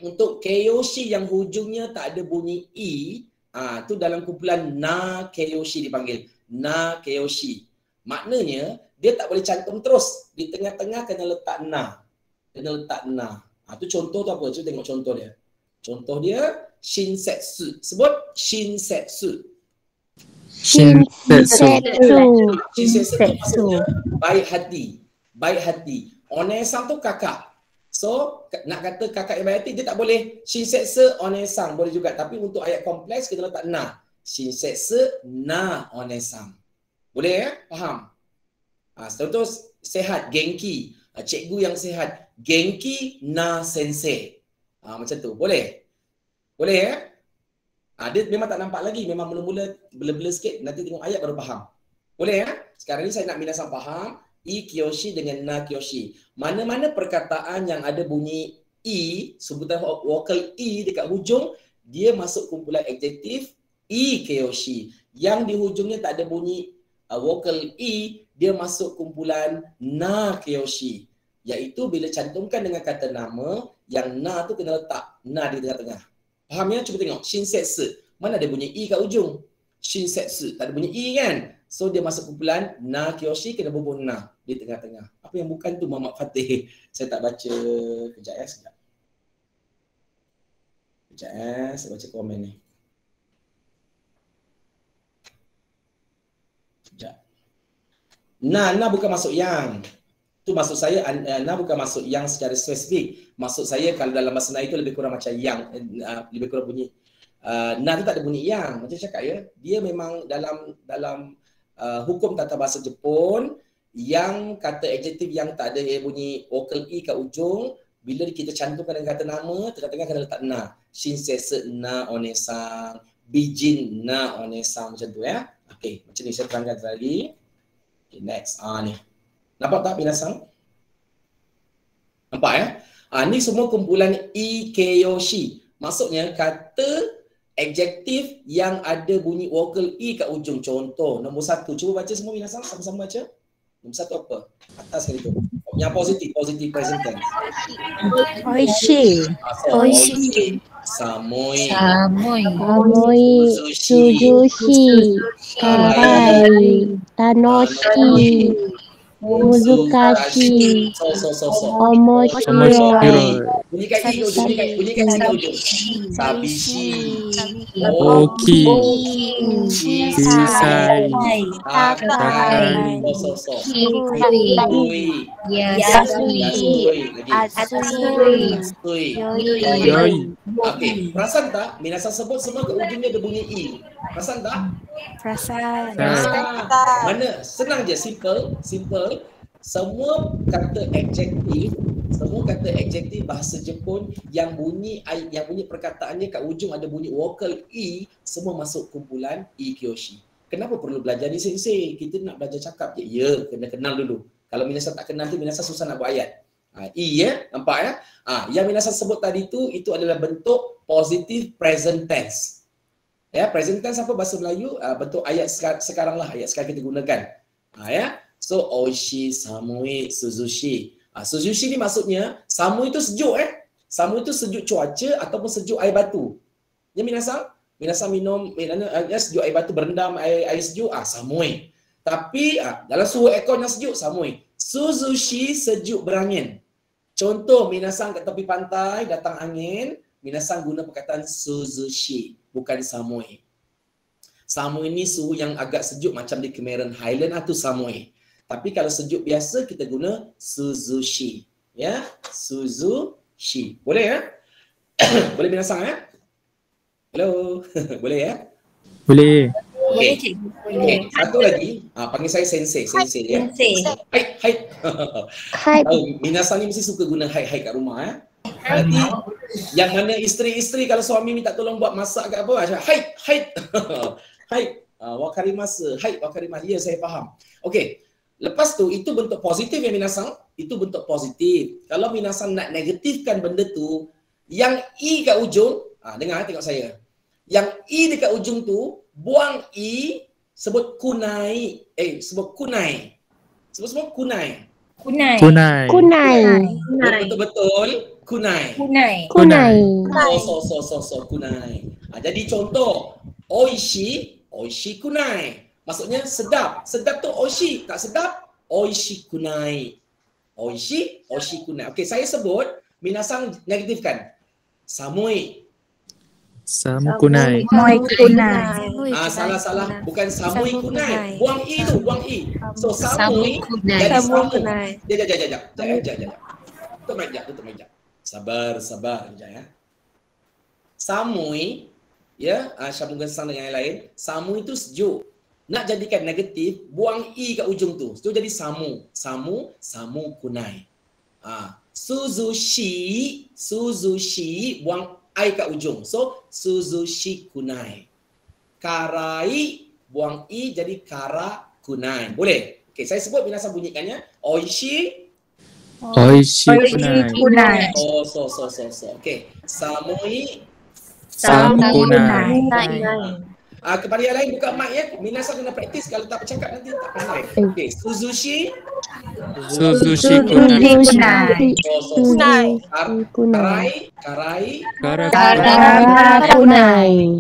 untuk keyoshi yang hujungnya tak ada bunyi tu dalam kumpulan na keyoshi dipanggil. Na keyoshi. Maknanya, dia tak boleh cantum terus. Di tengah-tengah kena letak na. Tu contoh tu apa? Cuba tengok contoh dia. Contoh dia, shinsetsu. Sebut shinsetsu. Shinsetsu maksudnya baik hati. Onesang tu kakak. So, nak kata kakak yang baik hati, dia tak boleh shinsetsu onesang. Boleh juga. Tapi untuk ayat kompleks, kita letak na. Shinsetsu na onesang. Boleh ya? Faham? Contoh sehat, genki. Cikgu yang sehat. Genki na sensei. Macam tu. Boleh? Boleh ya? Dia memang tak nampak lagi. Memang mula-mula blur-blur sikit. Nanti tengok ayat baru faham. Boleh ya? Sekarang ni saya nak minasang faham. Kiyoshi dengan na kiyoshi. Mana-mana perkataan yang ada bunyi sebutan vokal dekat hujung, dia masuk kumpulan adjektif kiyoshi. Yang di hujungnya tak ada bunyi vokal dia masuk kumpulan na kiyoshi. Iaitu bila cantumkan dengan kata nama, yang na tu kena letak na di tengah-tengah. Faham ya? Cuba tengok. Shinsetsu. Mana ada bunyi kat ujung? Shinsetsu. Tak ada bunyi kan? So dia masuk kumpulan na kiyoshi kena bubuh na di tengah-tengah. Apa yang bukan tu Muhammad Fatih. Saya tak baca. Kejap ya. Saya baca komen ni. Kejap. Na bukan masuk yang. Tu maksud saya, na bukan masuk yang secara spesifik. Maksud saya kalau dalam bahasa Melayu itu lebih kurang macam yang, lebih kurang bunyi Na tu tak ada bunyi yang. Macam cakap ya, dia memang dalam hukum tata bahasa Jepun, yang kata adjektif yang tak ada bunyi vokal E kat ujung, bila kita cantumkan dengan kata nama, tengah-tengah kena letak na. Shinsetsu na onesang, bijin na onesang, macam tu ya. Okey, macam ni saya terangkan lagi. Okay, next. Ni. Nampak tak minasang? Nampak ya? Ni semua kumpulan ikeyoshi. Maksudnya kata adjektif yang ada bunyi vokal E kat ujung. Contoh, nombor 1. Cuba baca semua minasang, sama-sama baca. Nombor 1 apa? Atas kali tu. Yang positif present tense. Oishi. Oishi. Samui. Amoi. Suzushi. Karai. Tanoshi. Muzukashi. So. Omoshiroi. Bunyikan I ujung, bunyikan I ujung. Sabishi. Oki. Chisai. Takai. So. Kui. Yasui. Yoi. Okey, perasan tak? Minasang sebut semua ke ujungnya ada bunyi I. Perasan tak? Perasan. Mana? Senang je, simple. Semua kata adjektif bahasa Jepun yang bunyi perkataannya kat ujung ada bunyi vokal E, semua masuk kumpulan ikeyoshi. Kenapa perlu belajar ni sensei? Kita nak belajar cakap je. Ya, kena kenal dulu. Kalau minasang tak kenal tu, minasang susah nak buat ayat. E ya, nampak ya? Yang minasang sebut tadi tu, itu adalah bentuk positive present tense. Ya, present tense apa bahasa Melayu? Bentuk ayat sekarang lah, ayat sekarang kita gunakan. Ya. So, oishi, samui, suzushi. Suzushi ni maksudnya, samui itu sejuk Samui itu sejuk cuaca ataupun sejuk air batu. Ya minasang minum sejuk air batu, berendam air sejuk, samui. Tapi dalam suhu aircon yang sejuk, samui. Suzushi, sejuk berangin. Contoh, minasang kat tepi pantai, datang angin, minasang guna perkataan suzushi, bukan samui. Samui ni suhu yang agak sejuk macam di Cameron Highland atau samui. Tapi kalau sejuk biasa kita guna suzushi. Ya, suzushi. Boleh ya? Boleh minasang ya? Hello. Boleh ya? Boleh. Okey. Satu lagi, panggil saya sensei ya. Hai. Minasang ni mesti suka guna hai kat rumah ya. Nanti yang mana isteri-isteri kalau suami minta tolong buat masak kat apa, hai. Hai. Wakarimasu. Hai wakarimasu. Ya, saya faham. Okey. Lepas tu, itu bentuk positif ya minasang. Itu bentuk positif. Kalau minasang nak negatifkan benda tu, yang I kat ujung, dengar tengok saya. Yang I dekat ujung tu, buang I, sebut kunai. Sebut kunai. Sebut kunai. Betul-betul. Kunai. So, kunai. Jadi contoh, oishi kunai. Maksudnya sedap. Sedap tu oishi. Tak sedap, oishi kunai. Oishi kunai. Okey, saya sebut, minasang negatifkan. Samui kunai. Salah. Bukan samui kunai. Buang I tu, buang I. So, samui jadi samu. Jap. Tutup meja. Sabar sekejap ya. Samui, ya, sambungkan sang dengan yang lain. Samu itu sejuk. Nak jadikan negatif, buang I kat ujung tu. Itu jadi samu. Samu kunai. Suzushi, buang I kat ujung. So, suzushi kunai. Karai, buang I jadi kara kunai. Boleh? Okey, saya sebut minasang bunyikannya. Oishi kunai. So. Okey. Samui kunai. Kepada yang lain buka mic ya. Minasang kena praktis, kalau tak bercakap nanti tak pandai. Okey, Suzushi kunai. Karai kunai.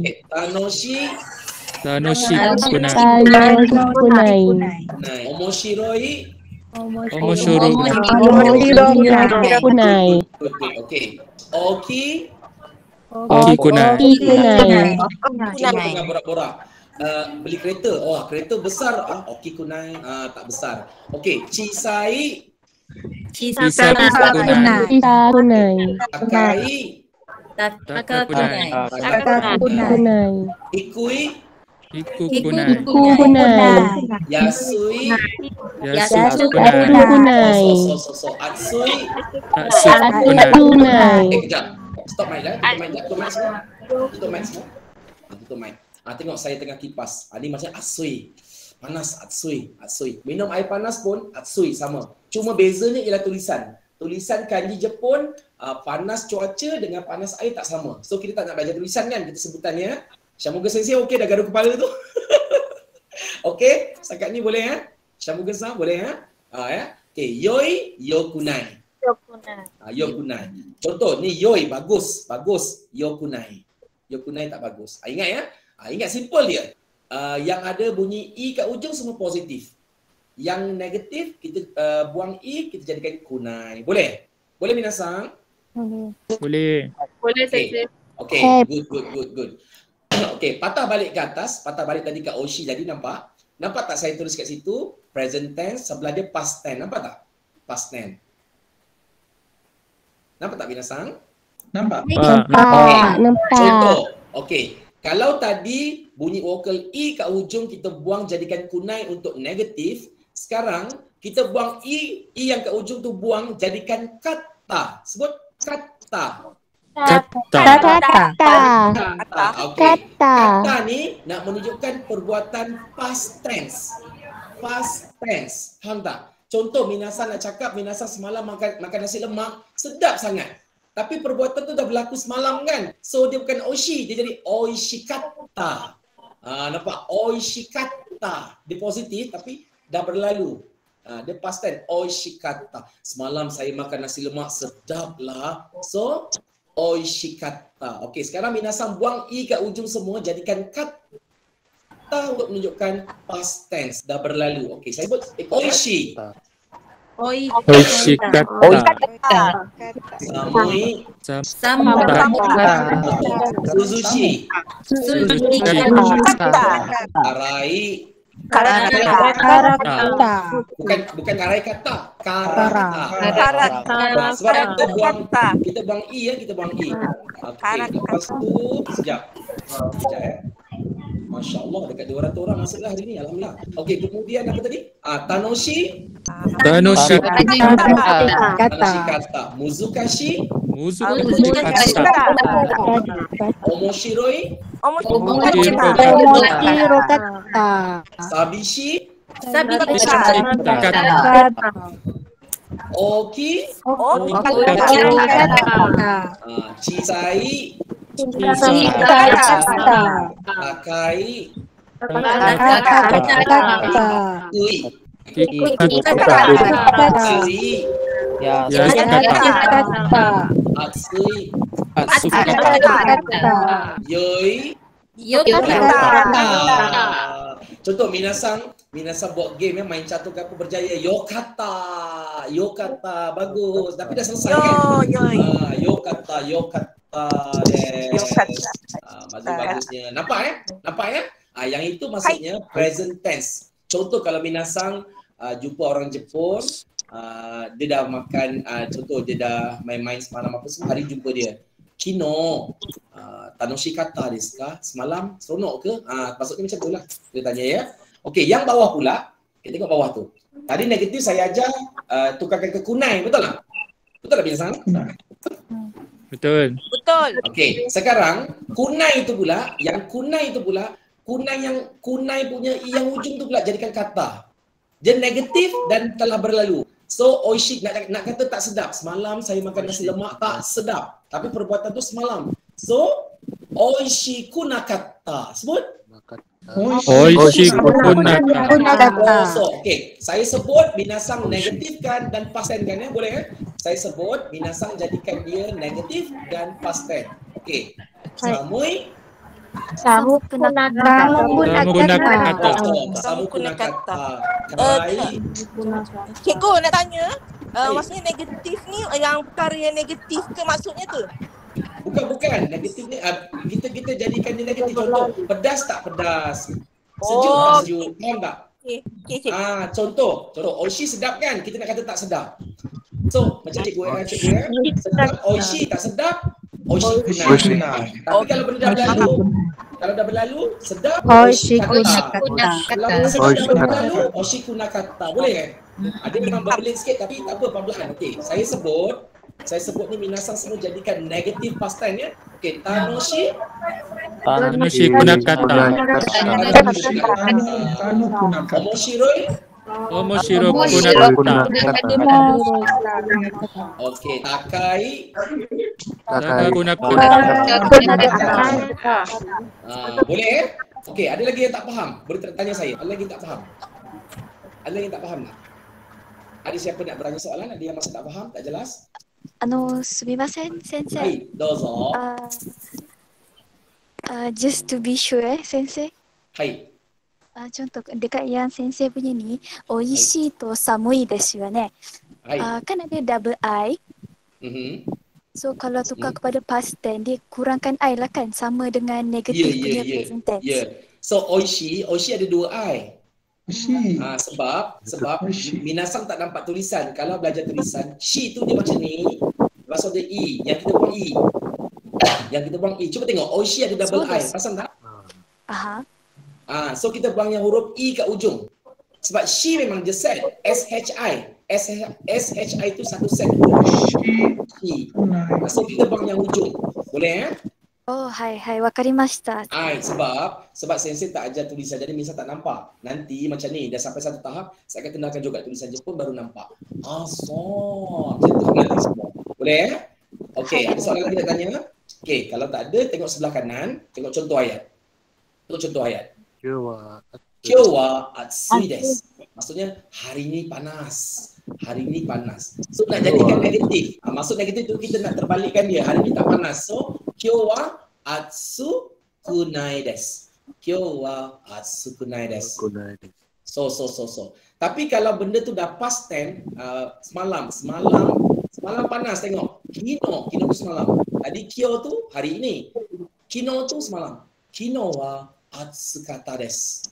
Tanoshi kunai. Omoshiroi kunai. Okey. Oki kunai. Jangan borak-borak. Beli kereta. Kereta besar. Oki kunai. Tak besar. Okey. Chisai kunai. Kunai. Takai Takakunai. Takakunai. Ikui, Ikukunai. Kukunai. Yasui, Yasukunai. so. Atsui. Atsukunai. Kejap. Stop mic dah. Tutup mic semua. Tutup mic. Tengok saya tengah kipas. Ni macam atsui. Panas, atsui. Minum air panas pun atsui sama. Cuma bezanya ialah tulisan. Tulisan kanji Jepun, panas cuaca dengan panas air tak sama. So kita tak nak belajar tulisan kan, kita sebutannya. Syamuga Sensei okey dah gaduh kepala tu. Okey, setakat ni boleh ya? Syamuga San boleh ya? Ya. Okey, yoi, yokunai. Yokunai. Contoh ni yoi bagus. Yokunai. Yokunai tak bagus. Ingat ya? Ingat simple dia. Yang ada bunyi i kat ujung semua positif. Yang negatif kita buang i, kita jadikan kunai. Boleh? Boleh minasang? Boleh. Boleh Sensei. Okay, good. Okay, patah balik ke atas. Patah balik tadi kat Oshi tadi, nampak? Nampak tak saya tulis kat situ? Present tense, sebelah dia past tense. Nampak tak? Past tense. Nampak tak minasang? Nampak? Nampak. Contoh. Okay. Kalau tadi bunyi vokal i kat hujung kita buang jadikan kunai untuk negatif. Sekarang kita buang i yang kat ujung tu buang jadikan kata. Sebut kata. Kata. Okay. Kata ni nak menunjukkan perbuatan past tense. Past tense. Faham tak? Contoh minasang nak cakap minasang semalam makan nasi lemak, sedap sangat. Tapi perbuatan tu dah berlaku semalam kan? So dia bukan oishi, dia jadi oishikata. Nampak? Oishikata. Dia positif tapi dah berlalu. Dia past tense. Oishikata. Semalam saya makan nasi lemak, sedap lah. So oishikata. Okey, sekarang minasang buang i kat ujung semua, jadikan kata untuk menunjukkan past tense, dah berlalu. Okey, saya sebut oishi. Oishikata. Samui. Suzushi. Arai. Bukan arai kata. Karata. Sebab kita buang i ya, kita buang i. Okey, lepas tu sekejap ya. Masya Allah, dekat 200 orang masuklah hari ni. Alhamdulillah. Okey, kemudian apa tadi? Tanoshi. Tanoshi Kata. Muzukashi. kata. Omoshiroi. Sabishi. Oki. Chisai. Akai. Kui. Atsui. Yoi. Contoh minasang buat game main catur ke apa berjaya. Yokata. Bagus. Tapi dah selesai kan? Yokata. Bagusnya. Nampak ya? Yang itu maksudnya present tense. Contoh kalau minasang jumpa orang Jepun, dia dah makan, contoh dia dah main-main semalam apa semua, hari jumpa dia. Kino, tanoshi kata desu ka? Semalam seronok ke? Maksudnya macam tu lah. Dia tanya ya. Okey, yang bawah pula, kita tengok bawah tu. Tadi negatif saya ajar tukarkan ke kunai, betul tak? Betul tak minasang? Betul. Okey, sekarang kunai itu pula, kunai punya yang ujung tu pula jadikan kata. Dia negatif dan telah berlalu. So oishi nak kata tak sedap. Semalam saya makan nasi lemak tak sedap. Tapi perbuatan tu semalam. So oishi kunakata. Sebut. Oishi kunakata. So okey, saya sebut minasang negatifkan dan past tense kan ya, boleh kan? Saya sebut minasang jadikan dia negatif dan past tense. Okey. Samui. Samu kunakata. Cikgu nak tanya, maksudnya negatif ni yang perkara yang negatif ke maksudnya tu? Bukan. Negatif ni kita jadikan dia negatif. Contoh, pedas tak pedas? Sejuk tak sejuk? Faham tak? Okey. Contoh, oishi sedap kan? Kita nak kata tak sedap. So, macam cikgu ya. Sedap, oishi tak sedap. Oshikunai. Tapi kalau benda dah berlalu, kalau dah berlalu, sedap Oshikunakata. Kalau sedap dah berlalu, Oshikunakata. Boleh kan? Ada memang berbelit sikit tapi tak apa, pelan-pelan. Okey, saya sebut ni minasan semua jadikan negative past tense ya. Okey, Tanoshi kunakata. Omoshiroi. Omoshiro kunakata. Okey, Takai. Kunakata. Boleh eh? Okey, ada lagi yang tak faham? Boleh tanya saya. Ada lagi yang tak faham? Ada lagi yang tak faham tak? Ada siapa nak bertanya soalan? Ada yang masih tak faham? Tak jelas? すみません、先生。はい、どうぞ。just to be sure, 先生。はい。contoh dekat yang sensei punya ni, oishi to samui desu ya ne. Kan ada double I. So kalau tukar kepada past tense, dia kurangkan I lah kan, sama dengan negatif punya present tense. So oishi ada dua I. Sebab minasang tak nampak tulisan. Kalau belajar tulisan, shi tu dia macam ni. Lepas tu ada E, yang kita buang E. Yang kita buang E. Cuba tengok, oishi ada double I. Perasan tak? So kita buang yang huruf E kat ujung. Sebab shi memang dia set. SHI. SHI tu satu set. Shi. So kita buang yang ujung. Boleh eh? Hai, wakarimashita. Sebab sensei tak ajar tulisan, jadi misal tak nampak. Nanti macam ni, dah sampai satu tahap, saya akan kenalkan juga tulisan Jepun baru nampak. Macam tu nanti semua. Boleh eh? Okey, ada soalan lagi nak tanya? Okey, kalau tak ada, tengok sebelah kanan, tengok contoh ayat. Kyo wa atsui desu. Maksudnya, hari ni panas. So nak jadikan negatif. Maksud negatif tu kita nak terbalikkan dia. Hari ni tak panas. So kyo wa atsukunai desu. So. Tapi kalau benda tu dah past tense, semalam panas, tengok. Kino tu semalam. Tadi kyo tu hari ini. Kino tu semalam. Kino wa atsukata desu.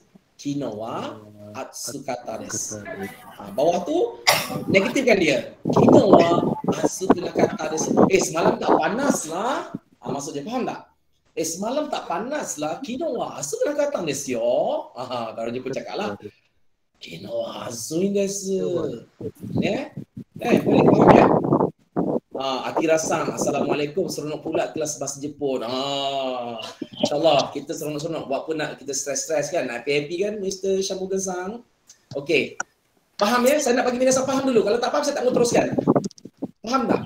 Bawah tu negatifkan dia. Kino wa atsukata desu. Semalam tak panas lah. Maksud dia faham tak? Semalam tak panas lah. Kino wa atsukata desu yo. Kalau dia pun cakap lah. Kino wa atsui desu. Boleh faham ya? Akira-san, Assalamualaikum. Seronok pula kelas bahasa Jepun. InsyaAllah kita seronok-seronok. Buat apa nak kita stres-stres kan? Nak happy kan Mr. Shamugen-san? Okey. Faham ya? Saya nak bagi minasan faham dulu. Kalau tak faham saya tak mau teruskan. Faham tak?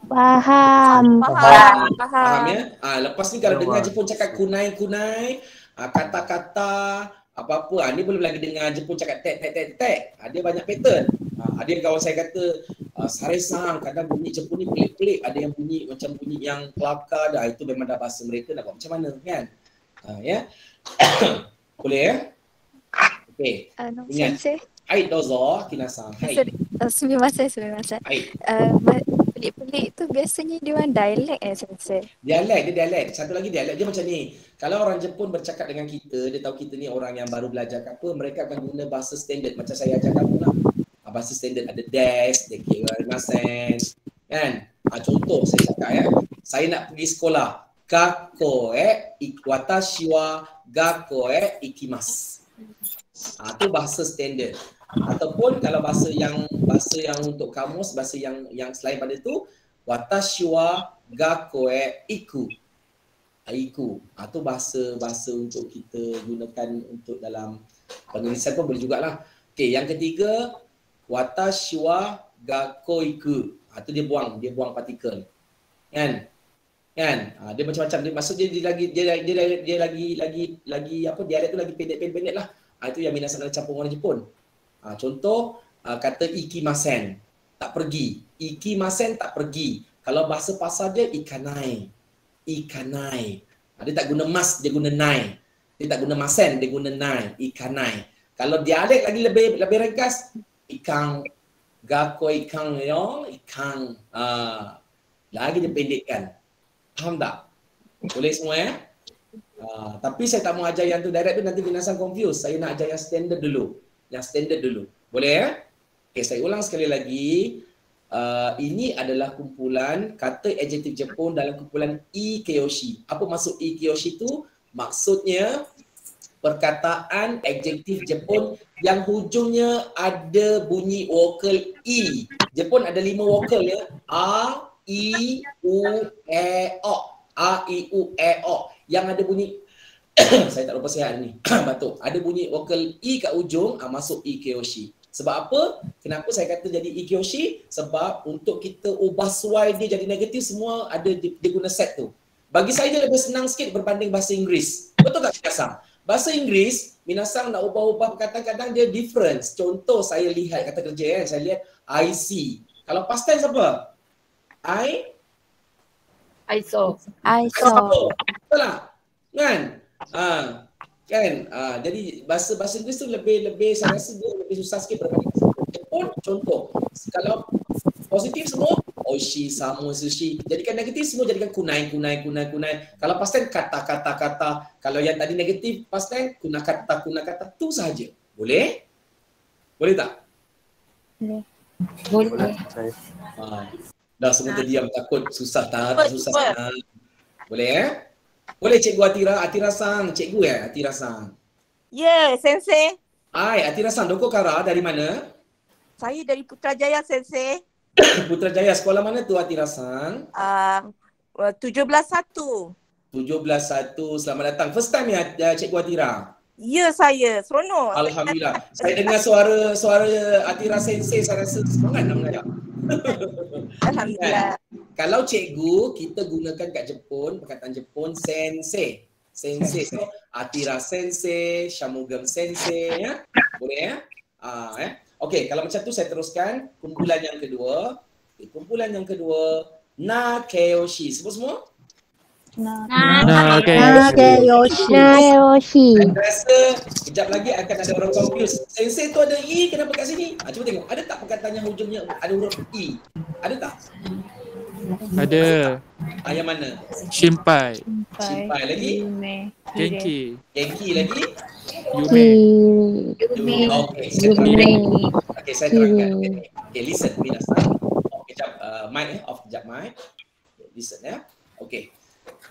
Faham ya? Lepas ni kalau dengar Jepun cakap kunai-kunai, kata-kata, apa-apa. Ni belum lagi dengar Jepun cakap tek. Dia banyak pattern. Ada yang kawan saya kata, Sare-san, kadang bunyi Jepun ni pelik-pelik. Ada yang bunyi macam bunyi yang kelakar dah. Itu memang dah bahasa mereka, nak buat macam mana kan? Ya? Boleh ya? Okey. Ingat. Hai, dozo, kinasan. Hai. Sumimasen. Pelik-pelik tu biasanya dia orang dialek sensei. Dialek. Satu lagi dialek dia macam ni. Kalau orang Jepun bercakap dengan kita, dia tahu kita ni orang yang baru belajar ke apa, mereka akan guna bahasa standard macam saya ajar kamu lah. Bahasa standard ada des, dekirimasen, kan? Contoh saya cakap ya, saya nak pergi sekolah. Gakko watashi wa gakko ikimasu. Itu bahasa standard. Ataupun kalau bahasa yang untuk kamus, bahasa yang selain pada itu, watashi wa gakko iku. Itu bahasa untuk kita gunakan untuk dalam penulisan pun boleh jugalah. Okey, yang ketiga, watashi wa gakko iku. Itu dia buang partikel. Kan? Dia macam-macam. Dia maksud dia lagi apa, dialek tu lagi pendek lah. Itu yang minasan dalam campur orang Jepun. Contoh kata ikimasen, tak pergi. Ikimasen tak pergi. Kalau bahasa pasar dia ikanai. Dia tak guna mas, dia guna nai. Dia tak guna masen, dia guna nai, ikanai. Kalau dialek lagi lebih ringkas, ikang, gakko ikang yo, ikang. Lagi dia pendekkan. Faham tak? Boleh semua ya? Tapi saya tak mau ajar yang tu direct tu, nanti binasan confuse. Saya nak ajar yang standard dulu. Boleh ya? Okay, saya ulang sekali lagi. ini adalah kumpulan kata adjektif Jepun dalam kumpulan ikeyoshi. Apa maksud ikeyoshi tu? Maksudnya perkataan adjektif Jepun yang hujungnya ada bunyi vokal E. Jepun ada 5 vokal ya. A, I, U, E, O. A, I, U, E, O. Yang ada bunyi saya tak lupa sihat ni. Batuk. Ada bunyi vokal E kat ujung, masuk ikeyoshi. Sebab apa? Kenapa saya kata jadi ikeyoshi? Sebab untuk kita ubah suai dia jadi negatif semua ada dia guna set tu. Bagi saya dia lebih senang sikit berbanding bahasa Inggeris. Betul tak Minasang? Bahasa Inggeris, Minasang nak ubah-ubah kadang-kadang dia difference. Contoh saya lihat kata kerja saya lihat I see. Kalau past tense apa? I saw. Betul tak? Kan? Kan? Jadi bahasa Inggeris tu lebih saya rasa dia lebih susah sikit berbanding Jepun. Contoh, kalau positif semua oishi, samu, sushi. Jadikan negatif semua jadikan kunai. Kalau past tense kata. Kalau yang tadi negatif past tense kunakata. Tu sahaja. Boleh? Boleh tak? Boleh. Dah semua terdiam takut susah tak susah sangat. Boleh Boleh Cikgu Atira-san, cikgu Atira-san. Ya, Sensei. Hai, Atira-san, Doko Kara dari mana? Saya dari Putrajaya, Sensei. Putrajaya, sekolah mana tu Atira-san? 17-1. 17-1, selamat datang. First time ya Cikgu Atira? Ya, saya. Seronok. Alhamdulillah. Saya dengar suara Atira Sensei, saya rasa semangat nak mengajar. Alhamdulillah. Kalau cikgu, kita gunakan kat Jepun, perkataan Jepun sensei. Sensei. So, Atira Sensei, Shamugam Sensei, ya. Boleh ya? Okey, kalau macam tu saya teruskan kumpulan yang kedua. Kumpulan yang kedua, Nakeyoshi. Sebut semua? Nakeyoshi. Saya rasa kejap lagi akan ada orang confuse. Sensei tu ada E, kenapa kat sini? Cuba tengok, ada tak perkataan yang hujungnya ada huruf E? Ada tak? Ada. Yang mana? Shimpai. Shimpai lagi? Genki. Genki lagi? Yume. Okey, saya terangkan. Okey, listen Minasang. Kejap mic off kejap mic. Listen ya. Okey.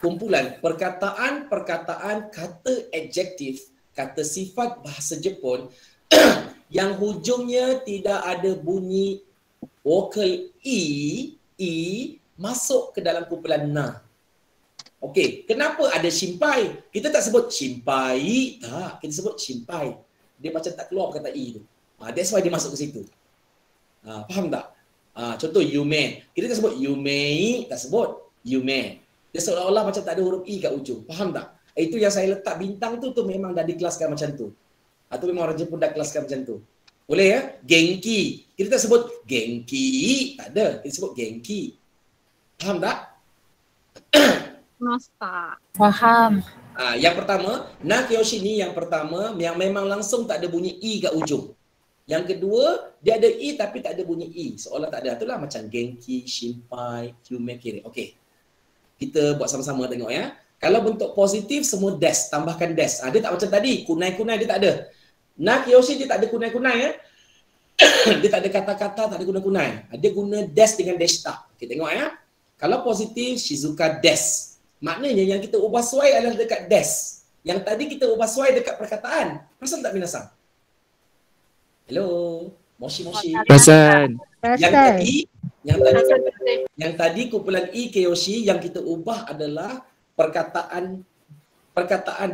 Kumpulan perkataan kata adjektif, kata sifat bahasa Jepun yang hujungnya tidak ada bunyi vokal E masuk ke dalam kumpulan na. Okey, kenapa ada shimpai? Kita tak sebut shimpai, tak. Kita sebut shimpai. Dia macam tak keluar kata E tu. That's why dia masuk ke situ. Faham tak? Contoh yume. Kita tak sebut yume, tak sebut yume. Dia seolah-olah macam tak ada huruf E kat ujung. Faham tak? Itu yang saya letak bintang tu memang dah dikelaskan macam tu. Atau memang orang Jepun dah kelaskan macam tu. Boleh ya? Genki. Kita tak sebut genki. Tak ada. Kita sebut genki. Faham tak? Faham. Yang pertama, Nakeyoshi ni yang pertama yang memang langsung tak ada bunyi E kat ujung. Yang kedua, dia ada E tapi tak ada bunyi E. Seolah tak ada. Itulah macam genki, shimpai, yume, kire. Okey. Kita buat sama-sama tengok ya. Kalau bentuk positif semua des, tambahkan des. Dia tak macam tadi, kunai-kunai dia tak ada. Nakeyoshi dia tak ada kunai-kunai ya. Dia tak ada kata-kata, tak ada kunai-kunai. Dia guna des dengan deshita. Okey, tengok ya. Kalau positif, Shizuka des. Maknanya yang kita ubah suai adalah dekat des. Yang tadi kita ubah suai dekat perkataan. Perasan tak Minasang? Hello? Moshi-moshi. Perasan. Yang tadi kumpulan ikeyoshi yang kita ubah adalah perkataan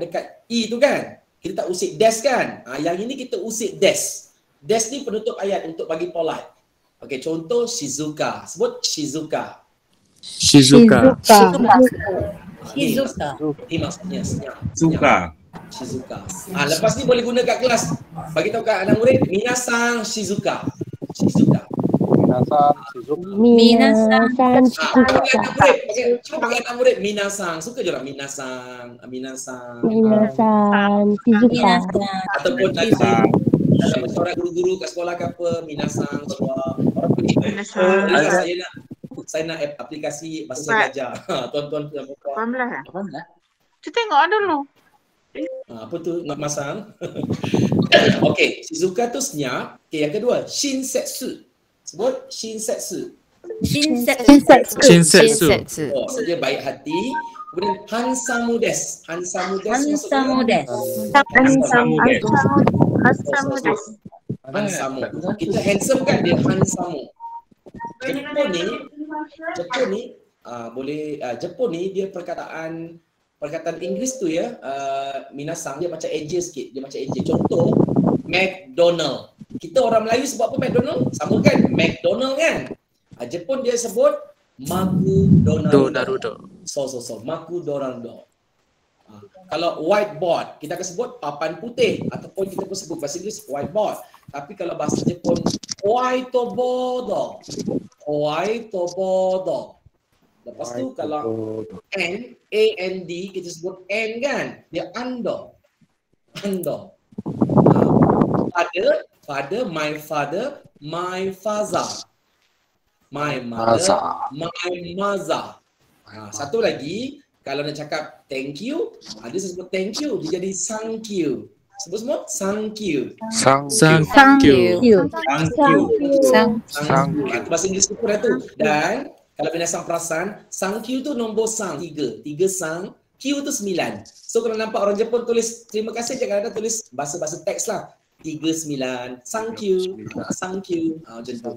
dekat E tu kan. Kita tak usik des kan. Yang ini kita usik des. Des ni penutup ayat untuk bagi polite. Okey, contoh Shizuka. Sebut Shizuka. Ini maksudnya senyap. Shizuka. Lepas ni boleh guna kat kelas. Bagi tahu kat anak murid, Minasang Shizuka. Minasang Shizuka. Cuba anak murid Minasang. Suka je lah Minasang Shizuka. Ataupun nanti dalam mesyuarat guru-guru kat sekolah ke apa, Minasang saya nak aplikasi bahasa belajar. Tuan-tuan dan puan-puan. 18. Tu tengok dulu. Apa tu nak masang? Okey, Shizuka tu senyap. Okey, yang kedua, Shinsetsu. Sebut Shinsetsu. Shinsetsu. Oh, so dia baik hati. Kemudian hansamu desu. Hansamu desu hansamu. Kita handsome kan, dia hansamu. Jepun ni dia perkataan Inggeris tu ya, minasang dia macam eja sikit, dia macam eja. Contoh McDonald. Kita orang Melayu sebut apa McDonald? Sama kan? McDonald kan? Jepun dia sebut Makudonarudo. So Makudonarudo. Kalau whiteboard, kita akan sebut papan putih ataupun kita pun sebut bahasa Inggeris whiteboard. Tapi kalau bahasa Jepun whiteboard. Lepas tu kalau A-N-D kita sebut N kan? Dia ando. Father, my father, my father. My mother, my mother. Satu lagi, kalau nak cakap thank you, dia sebut thank you, dia jadi thank you. Sebut semua thank you. Thank you. Itu bahasa Inggeris tu tu. Dan kalau binasang perasan, thank you tu nombor sang 3 sang, Q tu 9. So kalau nampak orang Jepun tulis terima kasih, jangan ada tulis bahasa teks lah. 39, thank you. Macam tu.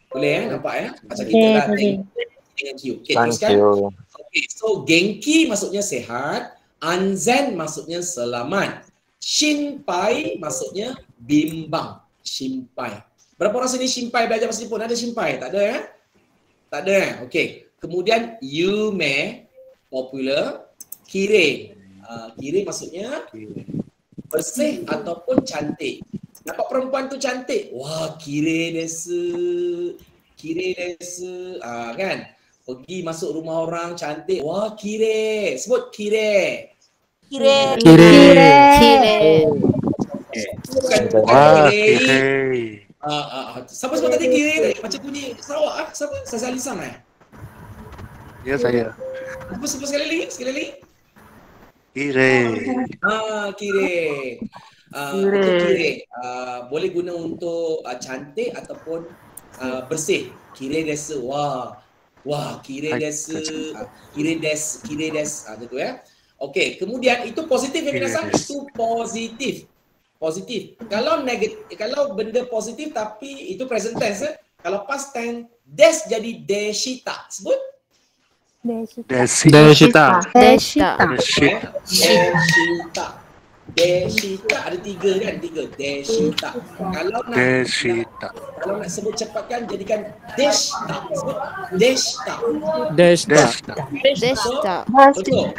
Boleh nampak macam kita lah thank you. Okay, teruskan. Okay, so genki maksudnya sehat, anzen maksudnya selamat, shinpai maksudnya bimbang, shinpai. Berapa orang sini shinpai belajar bahasa Jepun? Ada shinpai? Tak ada Tak ada Okay. Kemudian yume popular, kire. Kire maksudnya bersih ataupun cantik. Nampak perempuan tu cantik. Wah, kire desu. Kan? Pergi masuk rumah orang cantik. Wah, kire. Sebut kire. Kire. Bukan kire. Siapa sebut tadi kire? Macam bunyi Sarawak Siapa? Saya Alisam Ya, saya. Apa sebut sekali lagi? Kire. Kire. Kire. Boleh guna untuk cantik ataupun bersih. Kire desu. Wah, kire desu. Kire desu. Gitu ya. Okey, kemudian itu positif ya minasan, itu positif. Kalau negatif, kalau benda positif tapi itu present tense, kalau past tense des jadi deshita. Sebut Deshita. Deshita ada 3 kan? 3 deshita. Kalau nak sebut cepatkan jadikan deshita. Sebut deshita. Betul.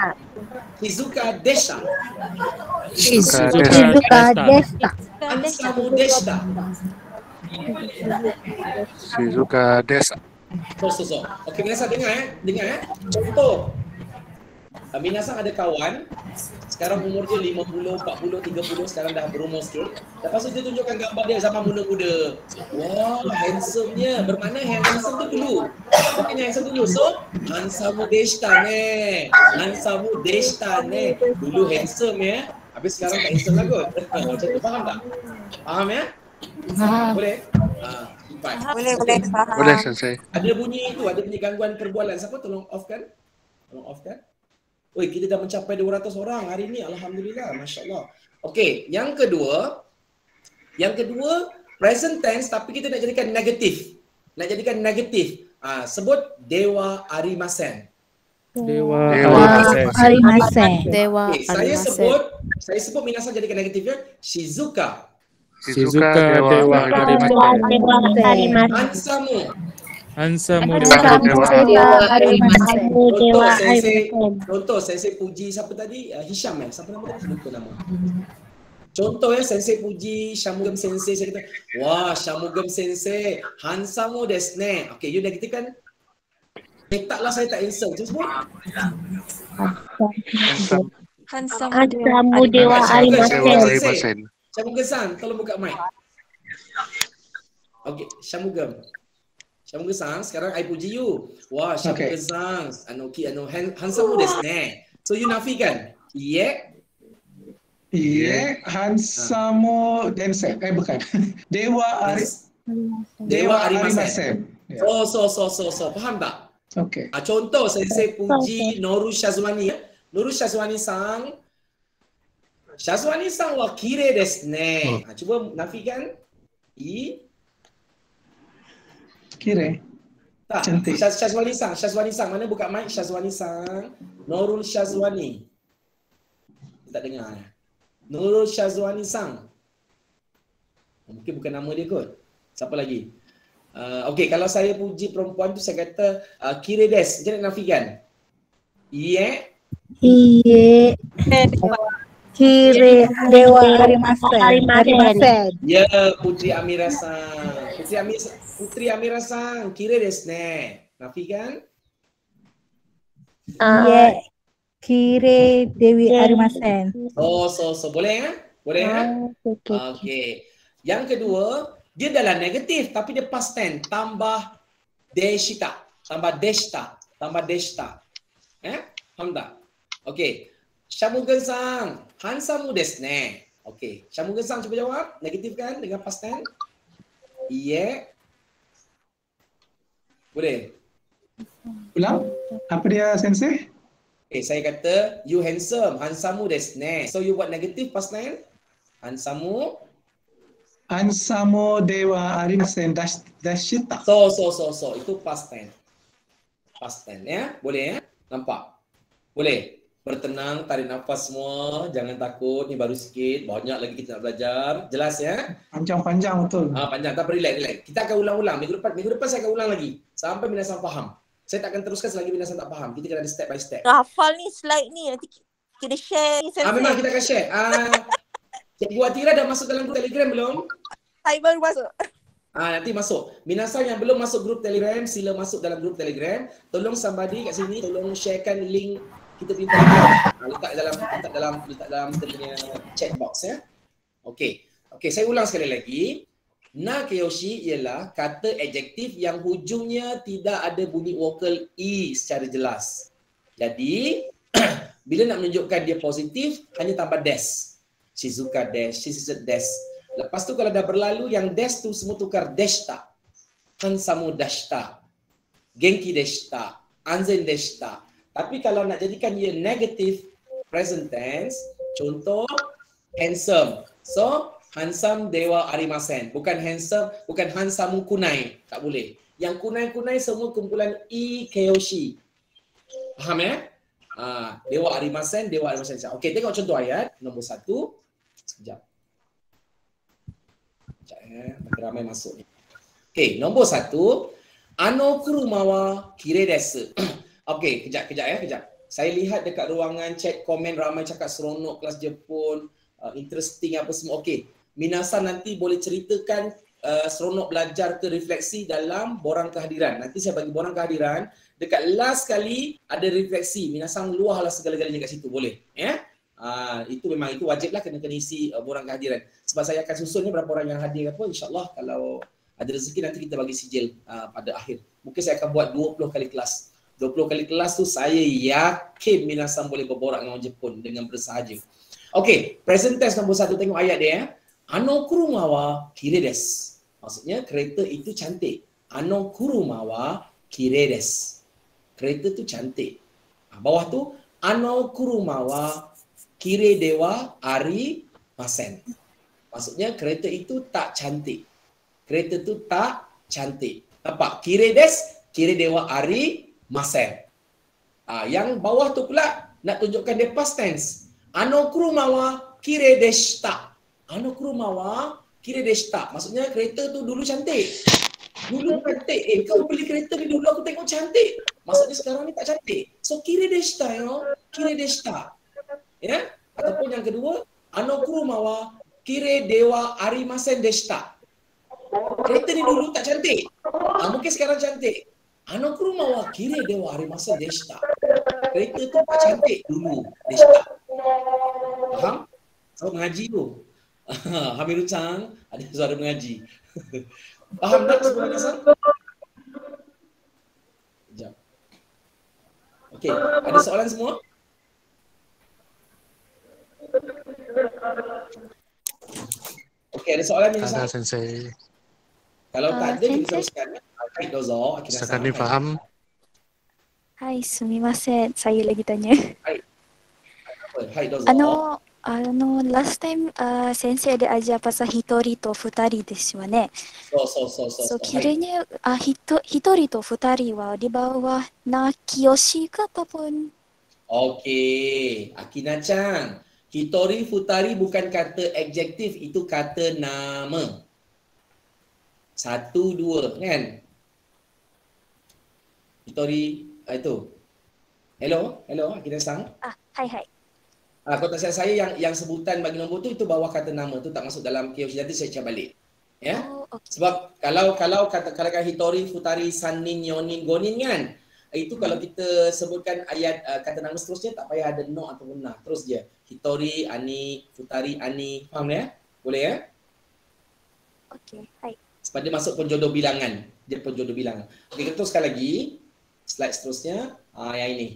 Shizuka deshita. Hansamu deshita. Shizuka desa. So. Okey, minasan dengar. Contoh. Minasan ada kawan, sekarang umur dia 50, 40, 30, sekarang dah berumur sikit. Lepas tu dia tunjukkan gambar dia zaman muda-muda. Wah, handsome-nya. Bermakna handsome tu dulu. Bukan handsome dulu. So, hansamu deshita ne. Dulu handsome ya. Habis sekarang tak handsome lah kot. Macam tu, faham tak? Faham ya? Boleh? Boleh. Boleh, Sensei. Ada bunyi gangguan perbualan. Siapa tolong off-kan? Oi, kita dah mencapai 200 orang hari ni. Alhamdulillah, masya-Allah. Okey, yang kedua present tense tapi kita nak jadikan negatif. Sebut dewa arimasen. Dewa arimasen. Okay, saya sebut minasan jadikan negatif ya. Shizuka dewa arimasen. Hansamu Contoh sensei puji siapa tadi? Hisham siapa nama tadi? Lupa nama. Contoh sensei puji Shamugam sensei, saya kata, wah Shamugam sensei, hansamu desu ne. Okay, you negatif kan? Taklah saya tak answer. Cuba sebut. Hansamu dewa arimasen. Shamugam-san, tolong buka mic. Okay, Shamugam, sekarang I puji you. Wah, Shamugam-san, hansamu desu ne. So you nafikan. Hansamu dense. Bukan. Dewa arimasen. So. Faham tak? Okay. Contoh saya puji Noru Shazwani ya. Noru Shazwani sang wa kirei desu ne. Cuba nafikan. Kirei. Tak. Cantik. Shazwani sang. Mana buka mic? Shazwani sang. Nurul Shazwani. Tak dengar ya. Nurul Shazwani sang. Mungkin bukan nama dia kot. Siapa lagi? Okey, kalau saya puji perempuan tu saya kata kirei desu. Macam mana nafikan? Iye. Kirei dewa arimasen. Ya, Putri Amira sang. Putri Amira sang. Kirei desu ne. Nafikan? Kirei dewi arimasen. So. Boleh ya? Boleh ya? Okey. Yang kedua, dia dalam negatif tapi dia past tense tambah deshita. Faham tak? Okey. Shamugen-san, hansamu desu ne. Okey. Shamugen-san cuba jawab. Negatif kan dengan past tense? Iye. Boleh? Ulang. Apa dia sensei? Okay, saya kata you handsome, hansamu desu ne. So you buat negatif past tense. Hansamu dewa arimasen dashita. So. Itu past tense. Past tense ya. Boleh ya? Nampak? Boleh? Bertenang, tarik nafas semua. Jangan takut. Ni baru sikit. Banyak lagi kita nak belajar. Jelas ya? Panjang betul. Panjang. Tak relax. Kita akan ulang-ulang. Minggu depan saya akan ulang lagi. Sampai minasan faham. Saya tak akan teruskan selagi minasan tak faham. Kita kena ada step by step. Hafal ni slide ni. Nanti kita share ni. Memang kita akan share. Cikgu Atira dah masuk dalam grup Telegram belum? Saya baru masuk. Nanti masuk. Minasan yang belum masuk grup Telegram, sila masuk dalam grup Telegram. Tolong somebody kat sini, tolong sharekan link kita punya Telegram. Letak dalam kita punya chat box ya. Okey, saya ulang sekali lagi. Nakayoshi ialah kata adjektif yang hujungnya tidak ada bunyi vokal i secara jelas. Jadi, bila nak menunjukkan dia positif, hanya tambah des. Shizuka des, Shizuka des. Lepas tu kalau dah berlalu, yang des tu semua tukar deshita. Hansamu deshita. Genki deshita. Anzen deshita. Tapi kalau nak jadikan dia negatif, present tense, contoh, handsome. So, handsome dewa arimasen. Bukan handsome, bukan hansamu kunai. Tak boleh. Yang kunai-kunai semua kumpulan i keyoshi. Faham ya? Dewa arimasen. Okey, tengok contoh ayat nombor 1. Sekejap ya, ramai masuk ni. Okey, nombor 1. Ano kuruma wa kirei desu. Okey, kejap. Saya lihat dekat ruangan chat komen ramai cakap seronok kelas Jepun, interesting apa semua. Okey, minasan nanti boleh ceritakan seronok belajar ke refleksi dalam borang kehadiran. Nanti saya bagi borang kehadiran. Dekat last kali ada refleksi. Minasan luahlah segala-galanya kat situ. Boleh? Ya? Itu memang itu wajiblah kena isi borang kehadiran. Sebab saya akan susun ni berapa orang yang hadir apa. InsyaAllah kalau ada rezeki nanti kita bagi sijil pada akhir. Mungkin saya akan buat 20 kali kelas. 20 kali kelas tu saya yakin minasan boleh berborak dengan orang Jepun dengan bersahaja. Okey, present tense nombor 1, tengok ayat dia ya. Ano kuruma wa kirei desu. Maksudnya kereta itu cantik. Ano kuruma wa kirei desu. Kereta tu cantik. Bawah tu ano kuruma wa kirei dewa arimasen. Maksudnya kereta itu tak cantik. Kereta tu tak cantik. Nampak? Kirei desu, kirei dewa arimasen. Yang bawah tu pula nak tunjukkan dia past tense. Ano kuruma wa kirei deshita. Ano kuruma wa kirei deshita. Maksudnya kereta tu dulu cantik. Dulu cantik. Kau beli kereta ni dulu aku tengok cantik. Maksudnya sekarang ni tak cantik. So kirei deshita yo. Kirei deshita. Ya? Ataupun yang kedua, ano kuruma wa kirei dewa arimasen deshita. Kereta ni dulu tak cantik. Mungkin sekarang cantik. Ano kuruma wa kirei dewa arimasen deshita. Kereta tu tak cantik dulu deshita. Faham? So mengaji tu. Hamiru-chan ada suara mengaji. Faham tak sebenarnya San? Sekejap. Okey, ada soalan semua? Okey, ada soalan ni San? Ada sensei. Kalau tak ada kita teruskan. Hai dozo, Setakat ni faham. Hai, sumimasen. Saya lagi tanya. Hai dozo. Last time sensei ada ajar pasal hitori to futari desu wa ne. So kiranya hitori to futari wa di bawah na kiyoshi ke ataupun? Okey, Akina-chan. Hitori futari bukan kata adjektif, itu kata nama. 1, 2 kan? Hitori itu. Hello Akina-san. Hai. Kalau tak saya yang sebutan bagi nombor tu itu bawah kata nama tu tak masuk dalam kiyoshi. Nanti saya cek balik. Ya. Okay. Sebab kalau katakan hitori, futari, sanin, yonin, gonin kan, itu kalau kita sebutkan ayat kata nama seterusnya tak payah ada no ataupun na. Terus je. Hitori, ani, futari, ani. Faham ya? Boleh ya? Okey, hai. Sebab dia masuk penjodoh bilangan. Dia penjodoh bilangan. Okey, kita teruskan lagi. Slide seterusnya. Yang ini.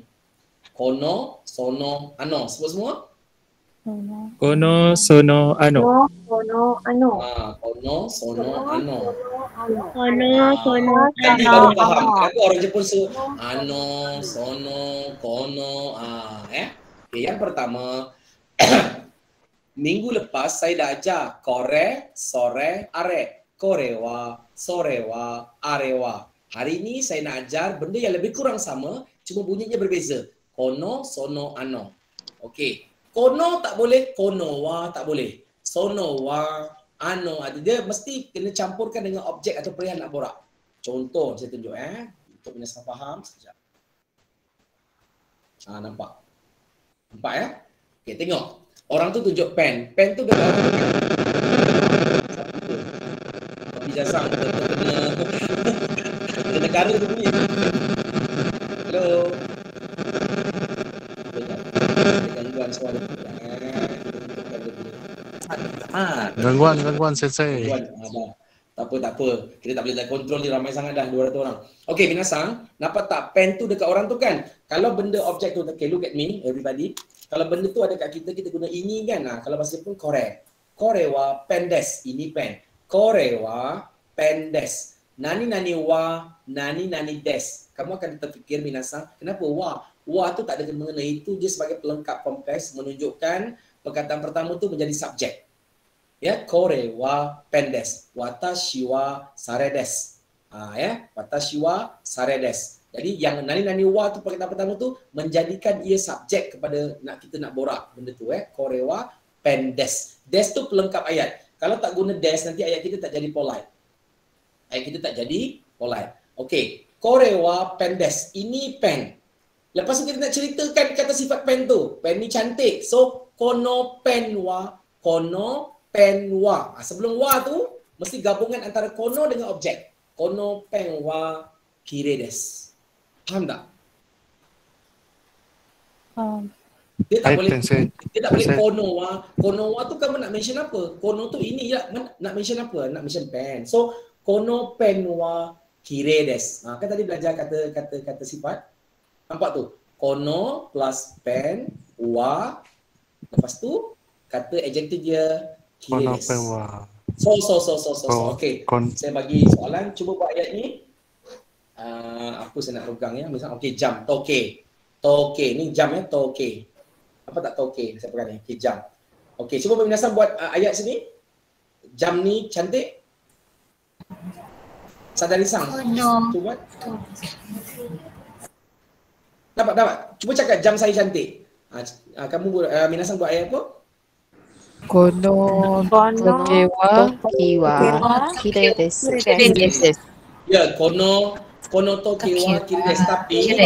Kono, sono, ano. Sebut semua? Kono, sono, ano. Kono, sono, ano. Nanti baru faham. Kenapa orang Jepun sebut ano, sono, kono. Okay, yang pertama, minggu lepas saya dah ajar kore, sore, are. Kore wa, sore wa, are wa. Hari ini saya nak ajar benda yang lebih kurang sama, cuma bunyinya berbeza. Kono, sono, ano. Okey. Kono tak boleh, kono wa tak boleh. Sono wa, ano. Dia mesti kena campurkan dengan objek atau perihal nak borak. Contoh saya tunjuk untuk minasang faham sekejap. Nampak? Nampak ya? Okey, tengok. Orang tu tunjuk pen. Pen tu dah tapi jasang kena negara tu bunyi. Hello. Gangguan suara. Gangguan sensei. Tak apa. Kita tak boleh kontrol ni, ramai sangat dah 200 orang. Okey, minasang, nampak tak pen tu dekat orang tu kan? Kalau benda objek tu, okay, look at me everybody. Kalau benda tu ada kat kita guna ini kan? Kalau bahasa Jepun kore. Kore wa pen des, ini pen. Kore wa pen des. Nani wa, nani des. Kamu akan terfikir minasang, kenapa wa? Wa tu tak ada mengenai, itu dia sebagai pelengkap kompleks menunjukkan perkataan pertama tu menjadi subjek. Ya, kore wa pendes, watashi wa saredes. Watashi wa saredes. Jadi yang nani wa tu perkataan pertama tu menjadikan ia subjek kepada kita nak borak benda tu kore wa pendes. Des tu pelengkap ayat. Kalau tak guna des nanti ayat kita tak jadi polite. Okey, kore wa pendes. Ini pen. Lepas tu kita nak ceritakan kata sifat pen tu. Pen ni cantik. So kono pen wa, kono pen wa. Sebelum wa tu mesti gabungan antara kono dengan objek. Kono pen wa kire desu. Faham tak? Dia tak boleh kono wa. Kono wa tu kamu nak mention apa? Kono tu ini ya, nak mention apa? Nak mention pen. So kono pen wa kire desu. Kan tadi belajar kata sifat. Nampak tu? Kono plus pen wa. Lepas tu kata adjektif dia kire desu. Kono pen wa. So. Okey. Saya bagi soalan, cuba buat ayat ni. Apa saya nak pegang ya? Misal okey, jam. Toke. Ni jam toke. Apa tak toke? Saya pegang ni. Okey, jam. Okey, cuba peminasan buat ayat sini. Jam ni cantik. Sadari sang. Cuba buat. Dapat. Cuba cakap jam saya cantik. Kamu minasang buat ayat apa? Kono toke wa kire desu. Ya, kono toke wa kire desu. Tapi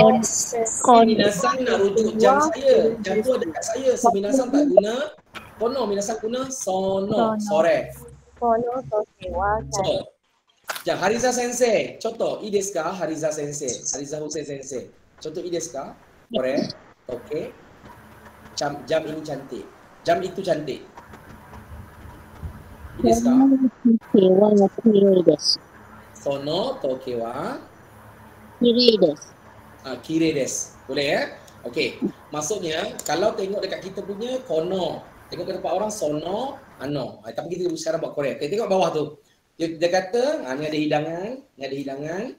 minasang nak rujuk jam saya. Jam tu ada kat saya. So minasang tak guna kono, minasang guna sono, sore. Kono toke wa kire. Hariza sensei. Contoh, i desu ka? Hariza sensei. Hariza Hussein sensei. Contoh, i desu ka? Kore, toke. Jam ini cantik. Jam itu cantik. I desu ka? Sono toke wa kire desu. Boleh ya? Okey. Maksudnya kalau tengok dekat kita punya kono, tengok kat tempat orang sono, ano. Tapi kita sekarang buat Korea. Okay, tengok bawah tu. Dia kata, ni ada hidangan.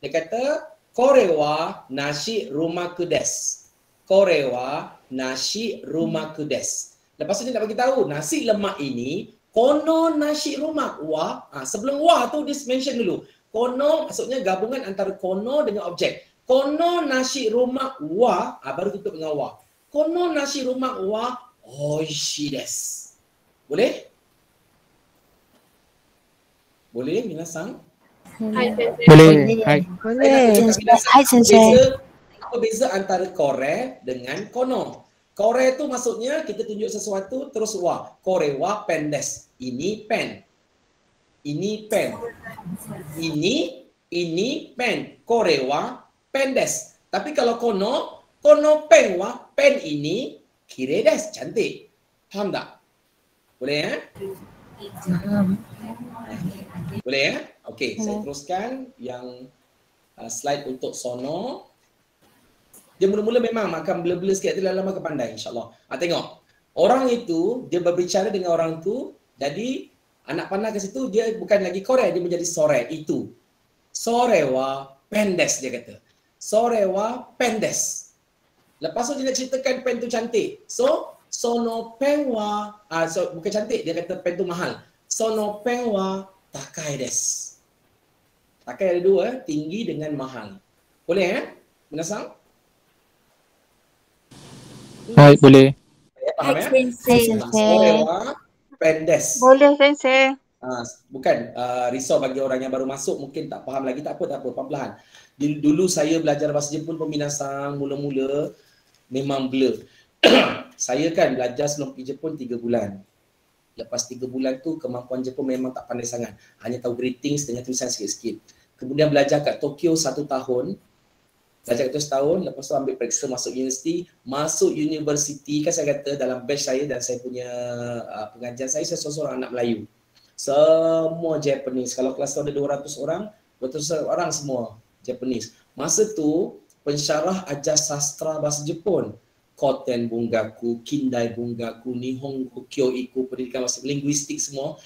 Dia kata, kore wa nashirumaku desu. Kore wa nashirumaku desu. Lepas tu dia nak bagi tahu, nasi lemak ini kono nashirumak wa. Sebelum wa tu dia mention dulu. Kono maksudnya gabungan antara kono dengan objek. Kono nashirumak wa, baru tutup dengan wa. Kono nashirumak wa oishii desu. Boleh? Boleh, minasan? Boleh. Hai. Hai, Sensei. Apa beza antara kore dengan kono? Kore tu maksudnya kita tunjuk sesuatu terus wa. Kore wa pen desu. Ini pen. Ini pen. Ini pen. Kore wa pen desu. Tapi kalau kono pen wa pen ini kire desu. Cantik. Faham tak? Boleh ya? Boleh ya? Okey, saya teruskan yang slide untuk sono. Dia mula-mula memang akan blur-blur sikit, tapi lama-lama akan pandai insya-Allah. Tengok. Orang itu dia berbicara dengan orang tu, jadi anak panah ke situ dia bukan lagi kore, dia menjadi sore itu. Sore wa pendes dia kata. Sore wa pendes. Lepas tu dia nak ceritakan pen tu cantik. So, sono pen wa bukan cantik, dia kata pen tu mahal. Sono pen wa takai desu. Takai ada dua, tinggi dengan mahal. Boleh ya? Minasan? Hai, boleh. Faham ya? Sensei. Pendes. Boleh, Sensei. Bukan risau bagi orang yang baru masuk mungkin tak faham lagi, tak apa, pelan-pelan. Dulu saya belajar bahasa Jepun peminasan mula-mula memang blur. Saya kan belajar sebelum pergi Jepun 3 bulan. Lepas 3 bulan tu kemampuan Jepun memang tak pandai sangat. Hanya tahu greetings dengan tulisan sikit-sikit. Kemudian belajar kat Tokyo 1 tahun. Belajar kat Tokyo setahun, lepas tu ambil periksa masuk universiti. Masuk universiti kan saya kata dalam batch saya dan saya punya pengajian saya seorang anak Melayu. Semua Japanese. Kalau kelas tu ada 200 orang, 200 orang semua Japanese. Masa tu pensyarah ajar sastra bahasa Jepun. Koten Bungaku, Kindai Bungaku, Nihongo Kyoiku, pendidikan bahasa linguistik semua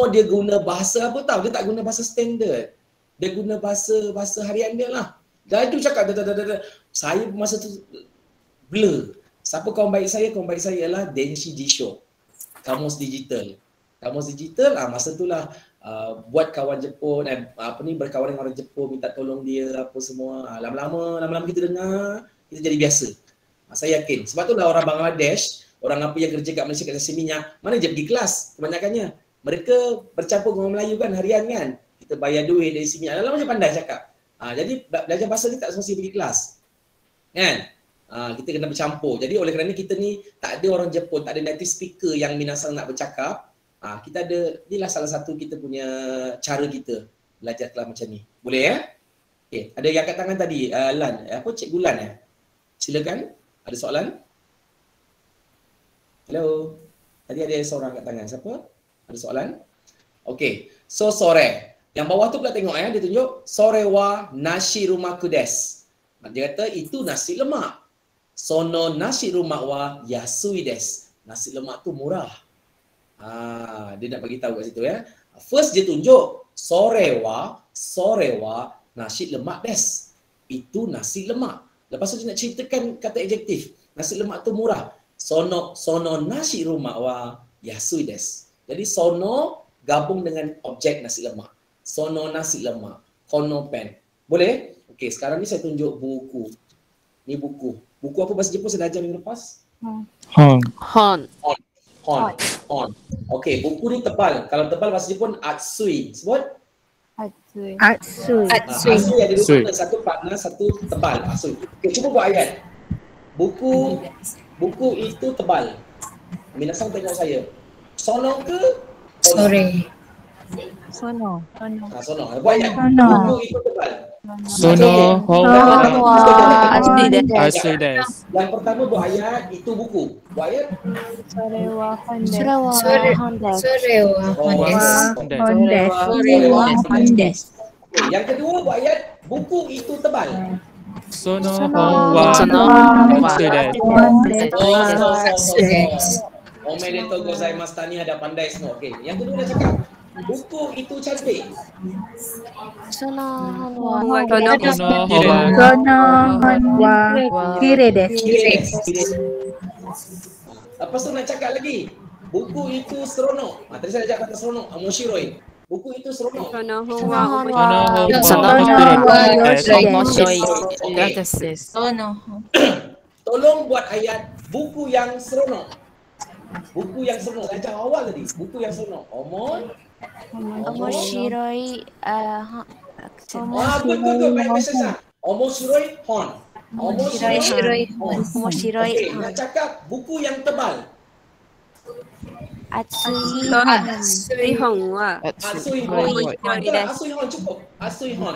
dia guna bahasa apa tahu? Dia tak guna bahasa standard. Dia guna bahasa harian dia lah. Dia cakap saya masa tu blur. Siapa kawan baik saya? Kawan baik saya ialah Denshi Jisho. Kamus digital. Masa tu lah buat kawan Jepun, berkawan dengan orang Jepun, minta tolong dia apa semua. Lama-lama kita dengar, kita jadi biasa. Saya yakin. Sebab tu lah orang Bangladesh, orang apa yang kerja kat Malaysia kat Nasi Minyak, mana je pergi kelas kebanyakannya. Mereka bercampur dengan orang Melayu kan, harian kan. Kita bayar duit dari Nasi Minyak. Lama macam pandai cakap. Jadi belajar bahasa ni tak semesti pergi kelas. Kan? Kita kena bercampur. Jadi oleh kerana kita ni tak ada orang Jepun, tak ada native speaker yang minasang nak bercakap, kita ada, inilah salah satu kita punya cara kita belajar kelas macam ni. Boleh ya? Okay. Ada yang kat tangan tadi, Lan. Cikgu Lan ya? Silakan. Ada soalan? Hello? Tadi ada seorang kat tangan. Siapa? Ada soalan? Okey. So, sore. Yang bawah tu pula tengok ya. Dia tunjuk. Sore wa nashirumaku desu. Dia kata itu nasi lemak. Sono nashirumak wa yasui desu. Nasi lemak tu murah. Dia nak bagi tahu kat situ ya. First dia tunjuk. Sore wa nasi lemak desu. Itu nasi lemak. Lepas tu dia nak ceritakan kata adjektif. Nasi lemak tu murah. Sono nasi rumak wa yasui desu. Jadi sono gabung dengan objek nasi lemak. Sono nasi lemak. Kono pen. Boleh? Okey, sekarang ni saya tunjuk buku. Ni buku. Buku apa bahasa Jepun saya dah ajar minggu lepas? Hon. Okey, buku ni tebal. Kalau tebal bahasa Jepun atsui. Sebut? Atsui. Atsui ada dua makna, satu panas, satu tebal. Atsui. Okay, cuba buat ayat. Buku itu tebal. Minasang tengok saya. Sono ke? Sore. Sono. Buat ayat. Buku itu tebal. Sono Atsui desu. Yang pertama buat ayat, itu buku. Buat ayat. Yang kedua buat ayat, buku itu tebal. Sono Atsui desu. Omedetou gozaimasu, tani ada pandai semua. Okey, yang kedua dah cakap Buku itu cantik. Sonohon Sonohon wa kire Kires. Lepas tu nak cakap lagi. Buku itu seronok. Tadi saya cakap kata seronok. Moshiroi. Buku itu seronok. Sonohon Tolong buat ayat buku yang seronok. Buku yang seronok. Macam awal tadi. Buku yang seronok. Omoshiroi Good. Baik, Sasa. Omoshiroi hon. Omoshiroi Omoshiroi Okey, nak cakap buku yang tebal. Atsui Asui hon cukup. Asui hon.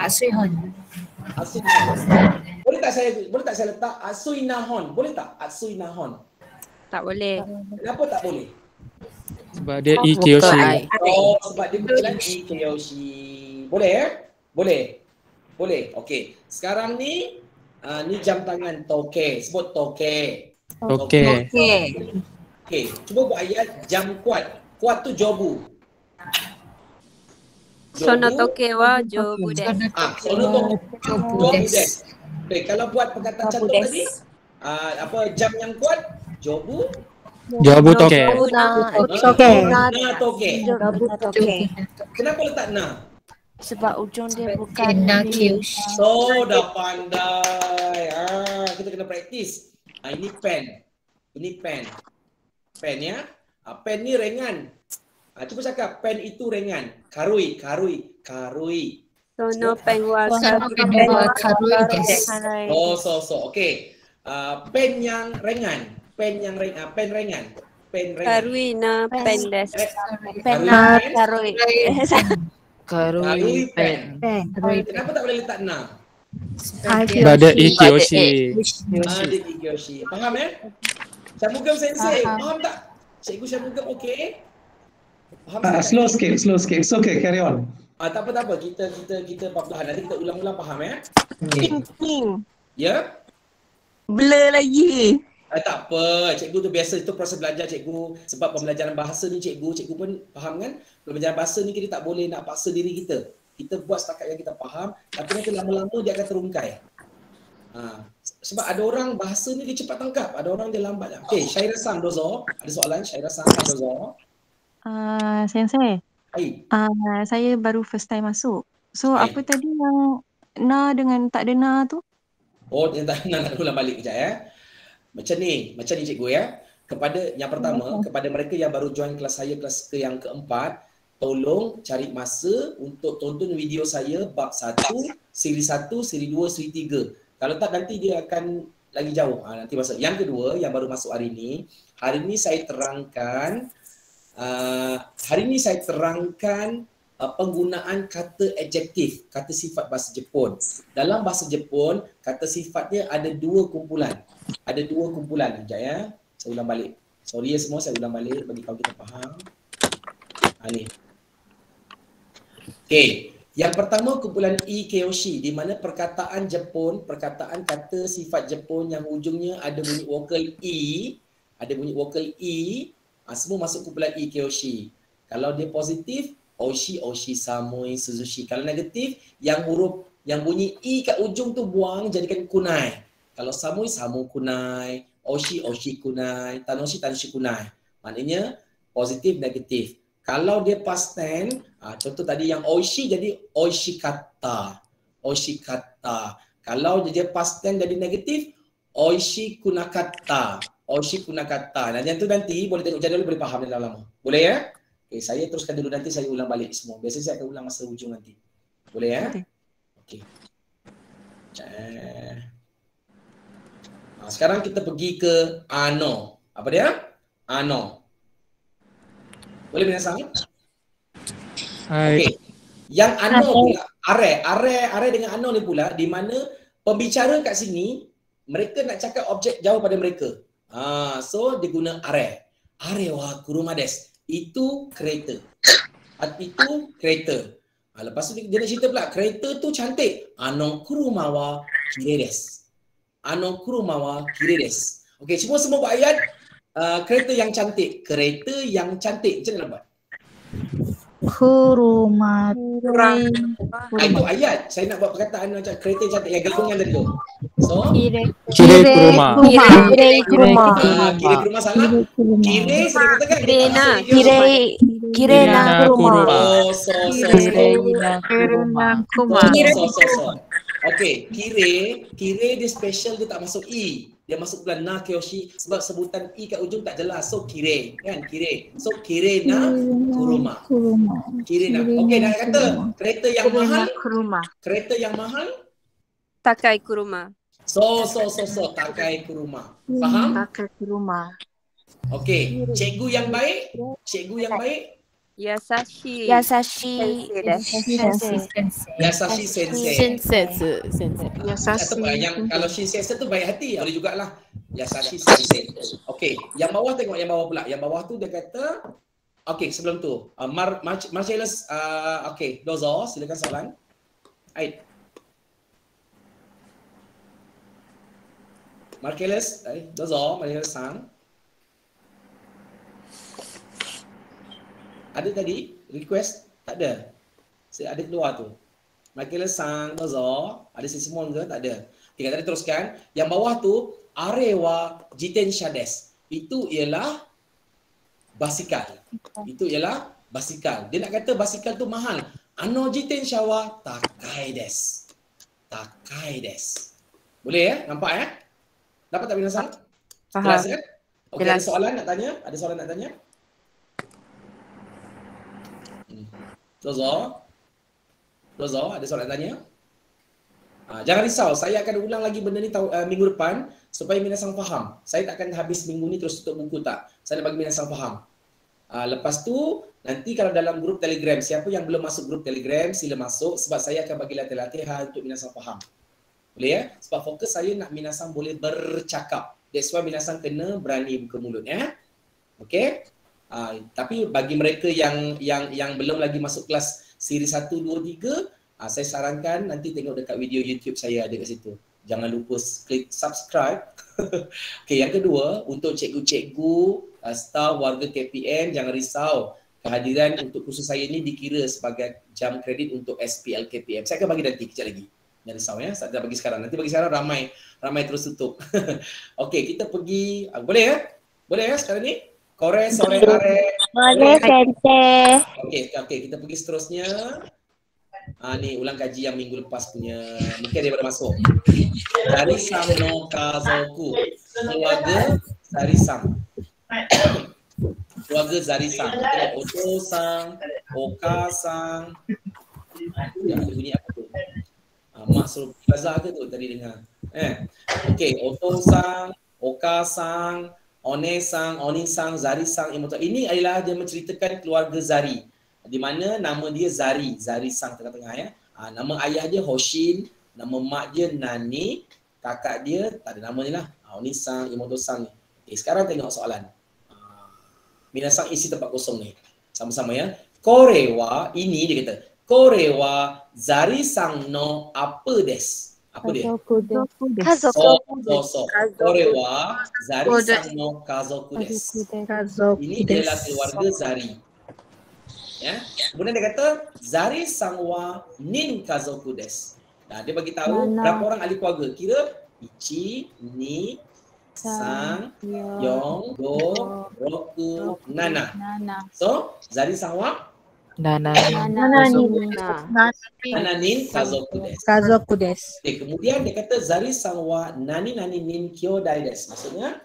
Boleh tak saya letak asui nahon? Boleh tak? Asui nahon. Tak boleh. Kenapa tak boleh? Sebab dia Ikyoshi. Sebab dia berjalan Ikyoshi. Boleh? Boleh. Okey. Sekarang ni ni jam tangan toke. Sebut toke. Okey. Okey. Cuba buat ayat jam kuat. Kuat tu jobu. Sono toke wa jobu desu. Sono toke. Jobu desu. Okey, kalau buat perkataan contoh tadi, jam yang kuat, jobu toke. Toke. Kenapa letak na? sebab ujung dia bukan So, dah pandai. Kita kena praktis. Ini pen. Pen ya. Pen ni ringan. Cuba cakap pen itu ringan. Karui. Sono pen wa karui desu. Okey. Pen yang ringan. Pen ringan. Karui na pen desu. Karui pen. Kenapa tak boleh letak na? Sebab dia Ikyoshi. Ikyoshi. Faham Syamugam Sensei, faham tak? Cikgu Syamugam okey? Faham tak? Slow sikit. It's okay, carry on. Tak apa. Kita perlahan. Nanti kita ulang-ulang faham King. Ya? Blur lagi. Tak apa, cikgu tu biasa, itu proses belajar cikgu. Sebab pembelajaran bahasa ni cikgu pun faham kan? Pembelajaran bahasa ni kita tak boleh nak paksa diri kita. Kita buat setakat yang kita faham, tapi nanti lama-lama dia akan terungkai. Sebab ada orang bahasa ni dia cepat tangkap, ada orang dia lambat. Okey, Syaira-san dozo. Ada soalan Syaira-san dozo. Sensei. Hai. Saya baru first time masuk. So apa tadi yang na dengan tak ada na tu? Yang tak nak ulang balik kejap Macam ni cikgu ya. Kepada yang pertama, kepada mereka yang baru join kelas saya, kelas yang keempat, tolong cari masa untuk tonton video saya bab 1, siri 1, siri 2, siri 3. Kalau tak nanti dia akan lagi jauh. Nanti masa. Yang kedua, yang baru masuk hari ini saya terangkan penggunaan kata adjektif, kata sifat bahasa Jepun. Dalam bahasa Jepun, kata sifatnya ada dua kumpulan. Sekejap ya. Saya ulang balik. Sorry ya semua, saya ulang balik bagi tahu kita faham. Ni. Okey. Yang pertama kumpulan Ikyoshi, di mana perkataan Jepun, perkataan kata sifat Jepun yang ujungnya ada bunyi vokal E, semua masuk kumpulan Ikyoshi. Kalau dia positif, oshi, samui, suzushi. Kalau negatif, yang bunyi I kat ujung tu buang, jadikan kunai. Kalau samui, samu kunai. Oshi kunai. Tanoshi kunai. Maknanya positif, negatif. Kalau dia past tense, contoh tadi yang oishi jadi oishikata. Kalau dia past tense jadi negatif, oishi kunakata. Nanti boleh tengok jadual, boleh faham dalam lama. Boleh ya? Okay, saya teruskan dulu, nanti saya ulang balik semua. Biasanya saya akan ulang masa hujung nanti. Boleh ya? Okey. Sekarang kita pergi ke ano. Apa dia? Ano. Boleh binasang? Okey. Yang ano pula, are dengan ano ni pula, di mana pembicara kat sini mereka nak cakap objek jauh pada mereka. So dia guna are. Are wa kuruma desu. Itu kereta. Lepas tu dia nak cerita pula, kereta tu cantik. Ano kuruma wa kirei desu. Okey, semua buat ayat kereta yang cantik. Macam mana nak buat? Kuruma. Itu ayat. Saya nak buat perkataan macam kereta cantik yang gabungan tadi tu. So, Kire kuruma. Kire kuruma. Kire kuruma salah. Kire saya katakan. Kirena. Kirena kuruma. So. Okay, kire dia special, dia tak masuk i. Dia masuk bulan na kyoshi sebab sebutan i kat ujung tak jelas. So kire kan, kire. So kire na kuruma. Kire na. Okay, dah kata kereta yang mahal. Kereta yang mahal. Takai kuruma. So takai kuruma. Faham? Takai kuruma. Okay, cikgu yang baik. Cikgu yang baik. Yasashi. Yasashi sensei. Atau yang kalau shinsei tu baik hati, boleh jugalah. Yasashi sensei. Okey, yang bawah tengok yang bawah pula. Yang bawah tu dia kata okey, sebelum tu Marcellus okey, dozo, silakan soalan. Aid. Marcellus, dozo, Marcellus sang. Ada tadi request? Tak ada. Saya ada keluar tu. Michael sang dozo, ada sesimon ke? Tak ada. Okay, tadi teruskan. Yang bawah tu arewa jitensha desu. Itu ialah basikal. Itu ialah basikal. Dia nak kata basikal tu mahal. Ano jitensha wa takai desu. Takai desu. Boleh ya? Nampak ya? Dapat tak minasan? Faham. Jelas kan? Okey, ada soalan nak tanya? Ada soalan nak tanya? Dozo, ada soalan tanya? Jangan risau, saya akan ulang lagi benda ni minggu depan supaya minasang faham. Saya tak akan habis minggu ni terus tutup buku tak. Saya nak bagi minasang faham. Lepas tu, nanti kalau dalam grup Telegram, siapa yang belum masuk grup Telegram, sila masuk sebab saya akan bagi latihan untuk minasang faham. Boleh ya? Sebab fokus saya nak minasang boleh bercakap. That's why minasang kena berani buka mulut ya. Okay? Tapi bagi mereka yang belum lagi masuk kelas siri 1, 2, 3, saya sarankan nanti tengok dekat video YouTube saya ada kat situ. Jangan lupa klik subscribe. Okay, yang kedua, untuk cikgu-cikgu, staf warga KPM, jangan risau. Kehadiran untuk kursus saya ni dikira sebagai jam kredit untuk SPL KPM. Saya akan bagi nanti kejap lagi. Jangan risau ya, saya tak bagi sekarang. Nanti bagi sekarang ramai terus tutup. Okay, kita pergi, boleh ya? Boleh ya sekarang ni? Kore sore are. Boleh sensei. Okey, kita pergi seterusnya. Ni ulang kaji yang minggu lepas punya. Mungkin dia baru masuk. Zarisang no kazoku. Keluarga Zarisang. Keluarga Zarisang. Oto-sang, Oka-sang. Yang bunyi apa tu? Mak suruh bazar ke tu tadi dengar? Okey, Oto-sang, Oka-sang, One-sang, Oni-sang, Zari-sang, Imoto. Ini adalah dia menceritakan keluarga Zari. Di mana nama dia Zari. Zari-sang tengah-tengah ya. Nama ayah dia Hoshin, nama mak dia Nani, kakak dia tak ada nama ni lah. Oni-sang, Imoto-sang ni. Okay, sekarang tengok soalan. Minasang isi tempat kosong ni. Sama-sama ya. Korewa, ini dia kata. Korewa Zari-sang no apa desu? Apa dia? Kazoku desu. Korewa Zari-sang no kazoku desu. Ini adalah keluarga Zari. Ya. Kemudian dia kata Zari-sang wa nin kazoku desu. Nah, dia bagi tahu berapa orang ahli keluarga. Kira Ichi, Ni, Sang, Yong, Go, Roku, Nana. So, Zari-sang wa Nananin kazoku desu. Okay, kemudian dia kata Zari-sang wa nani nin kyodai desu. Maksudnya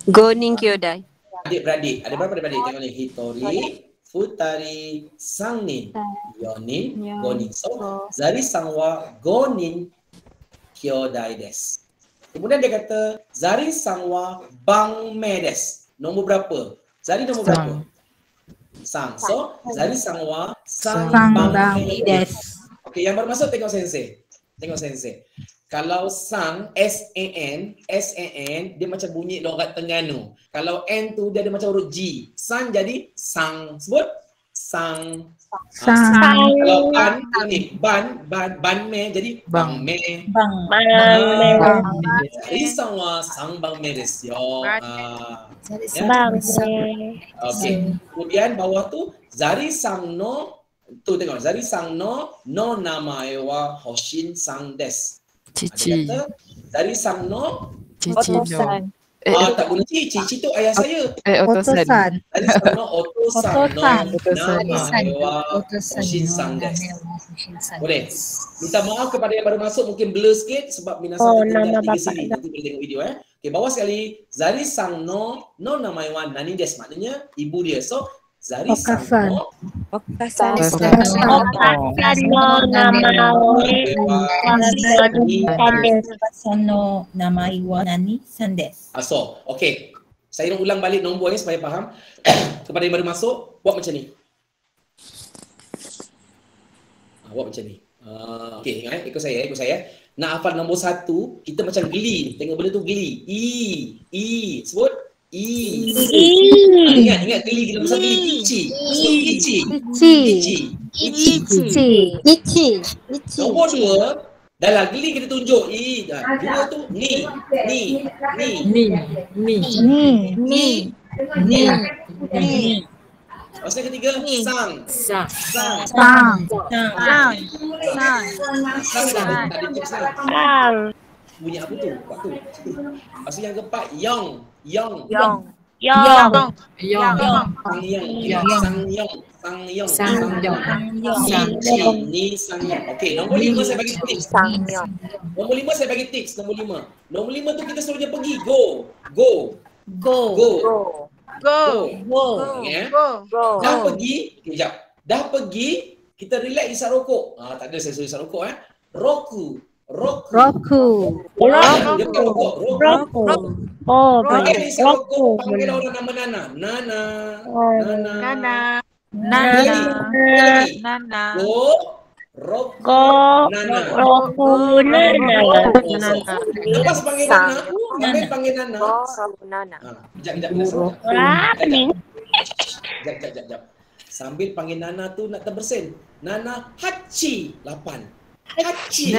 Gonin kyodai. Adik-beradik. Ada berapa adik-beradik? Tengok ni. Hitori, Futari, Sangnin, Yonin, Gonin. So, Zari-sang wa gonin kyodai desu. Kemudian dia kata Zari-sang wa bangme desu. Nombor berapa? Zari nombor berapa? Sang. So, Zari-sang wa sang bangme desu. Okey, yang baru masuk tengok sensei. Tengok sensei. Kalau sang, S-A-N, dia macam bunyi logat Terengganu. Kalau N tu dia ada macam huruf G. Sang jadi sang. Sebut sang. Sang. Kalau ban me jadi bang me. Zari sang wa sang bang me desu yo. Bang. Okey. Kemudian bawah tu Zari sang no tu tengok Zari sang no namae wa Hoshin sang desu. Cici. Zari sang no Otosan. tak guna cici tu ayah saya. Otosan. Zari sang no otosan namae wa Hoshin sang desu. Boleh. Minta maaf kepada yang baru masuk mungkin blur sikit sebab minasan tertinggal 3 siri. Nanti boleh tengok video Okey, bawah sekali Zari sang no namae wa nani desu maknanya ibu dia. So Zari sang no Okasan no namae wa nani san desu. So, okey. Saya nak ulang balik nombor ni supaya faham. Kepada yang baru masuk, buat macam ni. Buat macam ni. Okey, ingat ikut saya. Nak hafal nombor 1, kita macam geli. Tengok benda tu geli. I. Sebut. I. Ingat geli kita pasal geli. Ichi. Nombor 2, dalam geli kita tunjuk I. Dua tu ni. Pasal ketiga sang. Bunyi apa tu? Pasal yang keempat yang. Okey, nombor 5 saya bagi tips. Nombor 5 saya bagi tips. Nombor 5 tu kita suruh dia pergi. Go. Dah pergi, kejap. Dah pergi, kita relax isap rokok. Tak ada saya suruh isap rokok Roku. Dia bukan rokok. Panggil isap rokok, panggil orang nama Nana. Nana. Rokok. Nana. Lepas panggil Nana. Sekejap. Sambil panggil Nana tu nak terbersin. Nana Hachi 8. Hachi.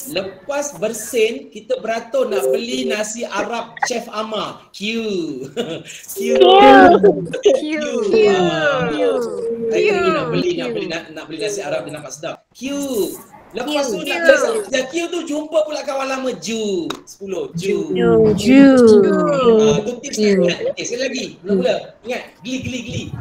Lepas bersin kita beratur nak beli nasi Arab Chef Ama. Q. Saya nak beli nasi Arab dia nampak sedap. Q. Lepas tu nak beli Q tu jumpa pula kawan lama Ju. 10. Ju. Tu tips ingat. Okey, sekali lagi. Mula. Ingat. Geli.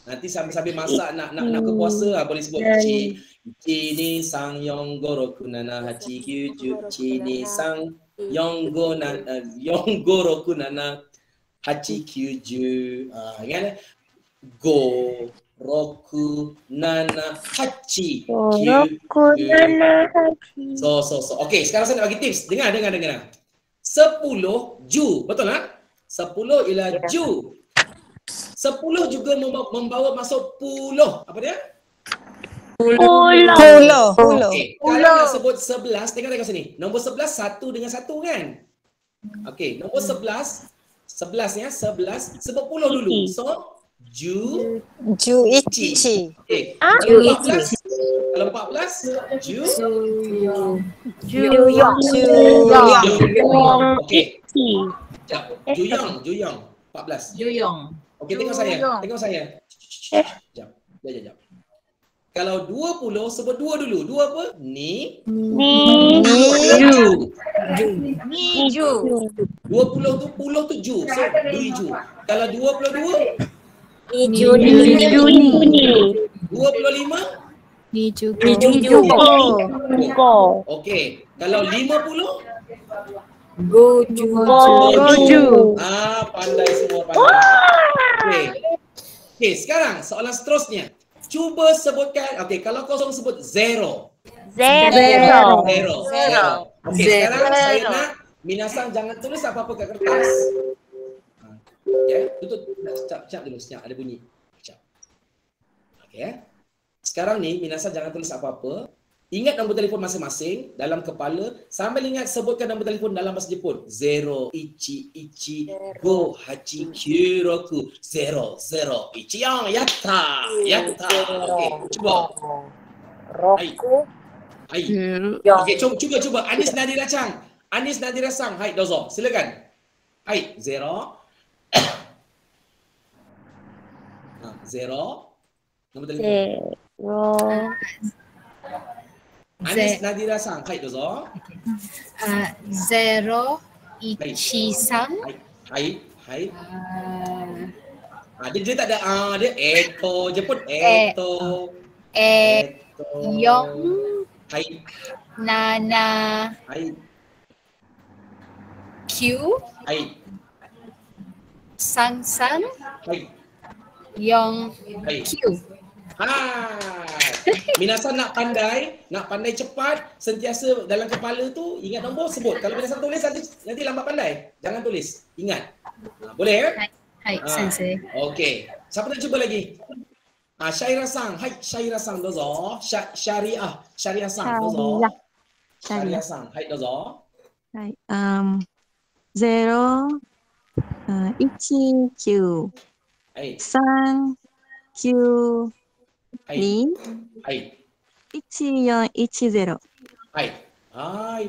Nanti sambil masak nak ke puasa boleh sebut Chi ni sang yonggo roku nana hachi kyuju. Chi ni sang yonggo roku nana hachi kyuju. Ingat go roku nana hachi kyuju. So. Okey, sekarang saya nak bagi tips. Dengar. 10 ju. Betul tak? 10 ialah ju. 10 juga membawa masuk puluh. Apa dia? Puluh. Okey, kalau nak sebut 11, tengok sini. Nombor 11 satu dengan satu kan? Okey, nombor 11 ya, 11 sebut puluh dulu. So, ju ichi. Okey. Ju ichi. Kalau 14, ju yong. Okey. Juyong. 14. Juyong. Okey, tengok saya. Sekejap. Kalau 20 sebut dua dulu. Dua apa? Ni. Ju. 20 tu puluh tu ju. So, ju. Kalau 22 Ni. 25 Ni ju. Okey. Kalau 50 Goju. pandai semua pandai. Okey. Okey, sekarang soalan seterusnya. Cuba sebutkan, okey, kalau kosong sebut zero. Zero. Okey, sekarang saya nak minasan jangan tulis apa-apa kat kertas. Ya, tutup sekejap dulu, sekejap ada bunyi. Sekejap. Okey. Sekarang ni minasan jangan tulis apa-apa. Ingat nombor telefon masing-masing dalam kepala. Sambil ingat sebutkan nombor telefon dalam bahasa Jepun. 0, ichi, go, hachi, kyoku. 0, ichi, yatta. Okey, cuba. Roku. Hai. Okey, cuba. Anis Nadira Chang. Anis Nadira Sang. Hai, dozo. Silakan. Hai, 0. 0. Nombor telefon. Anis Nadira Sang. Hai, dozo. 0、1、3。Hai. Dia tak ada dia eto je pun eto. 4、Hai. 7、Hai. 9、Hai. 3、Hai. 4、Hai. 9。Minasan nak pandai cepat, sentiasa dalam kepala tu ingat nombor sebut. Kalau minasan tulis nanti lambat pandai. Jangan tulis. Ingat. Boleh? Hai, sensei. Okey. Siapa nak cuba lagi? Syairah Sang. Hai, Syairah Sang dozo. Syariah Sang dozo. Syariah Sang. Hai dozo. Hai. 0、1、9、Hai. 3、9、2、Hai. 1410。Hai,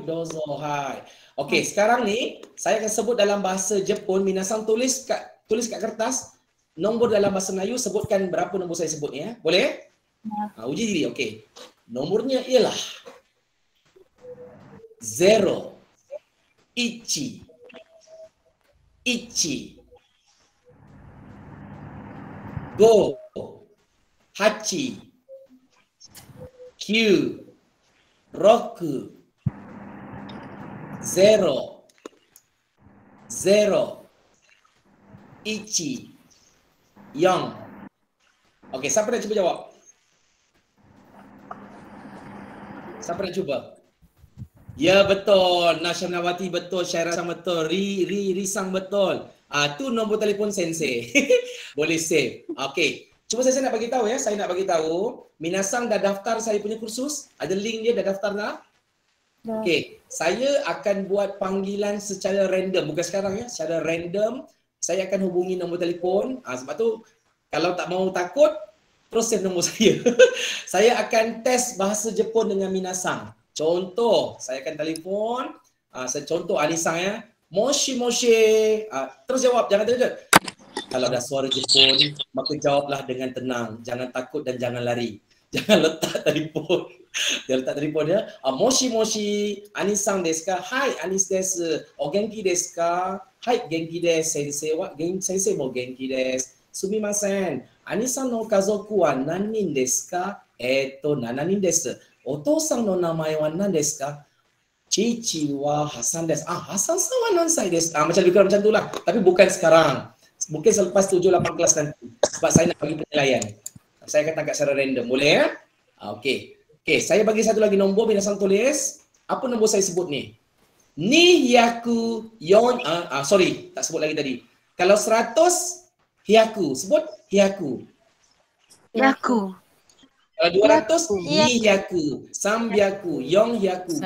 dozo. Hai. Okey, sekarang ni saya akan sebut dalam bahasa Jepun. Minasan tulis kat kertas nombor dalam bahasa Melayu, sebutkan berapa nombor saya sebut ni ya. Boleh? Uji diri. Okey. Nombornya ialah 0, ichi, go, hachi, kyu, roku, 0, 1, 4. Okey, siapa nak cuba jawab? Siapa nak cuba? Ya betul, Nasha Nawati betul, Syairah Sang betul, Ri Sang betul. Tu nombor telefon sensei. Boleh save. Okey. Cuma saya nak bagi tahu ya, Minasang dah daftar saya punya kursus, ada link dia, dah daftar dah? Okey, saya akan buat panggilan secara random, bukan sekarang ya, secara random. Saya akan hubungi nombor telefon. Sebab tu kalau tak mau takut, terus save nombor saya. Saya akan test bahasa Jepun dengan Minasang. Contoh, saya akan telefon, saya contoh Anisang ya. Moshi. Terus jawab, jangan terkejut. Kalau dah suara Jepun, maka jawablah dengan tenang. Jangan takut dan jangan lari. Jangan letak telefon. Dia letak telefon dia. Moshi. Anisang desu ka? Hai, Anis desu. O genki desu ka? Hai, genki desu. Sensei mo genki desu. Sumimasen. Anisang no kazoku wa nanin desu ka? 7人です。お父さんの名前は何ですか? Cici wa Hasan des. Hasan sama non saya des. Macam lebih kurang macam itulah. Tapi bukan sekarang. Mungkin selepas 7-8 kelas nanti. Sebab saya nak bagi penilaian. Saya akan tangkap secara random. Boleh ya? Okey. Saya bagi satu lagi nombor. Minasang tulis. Apa nombor saya sebut ni? Ni hyaku yon. Sorry. Tak sebut lagi tadi. Kalau 100 hyaku. Sebut hyaku. Hyaku. 200 200, 300, 400, 500.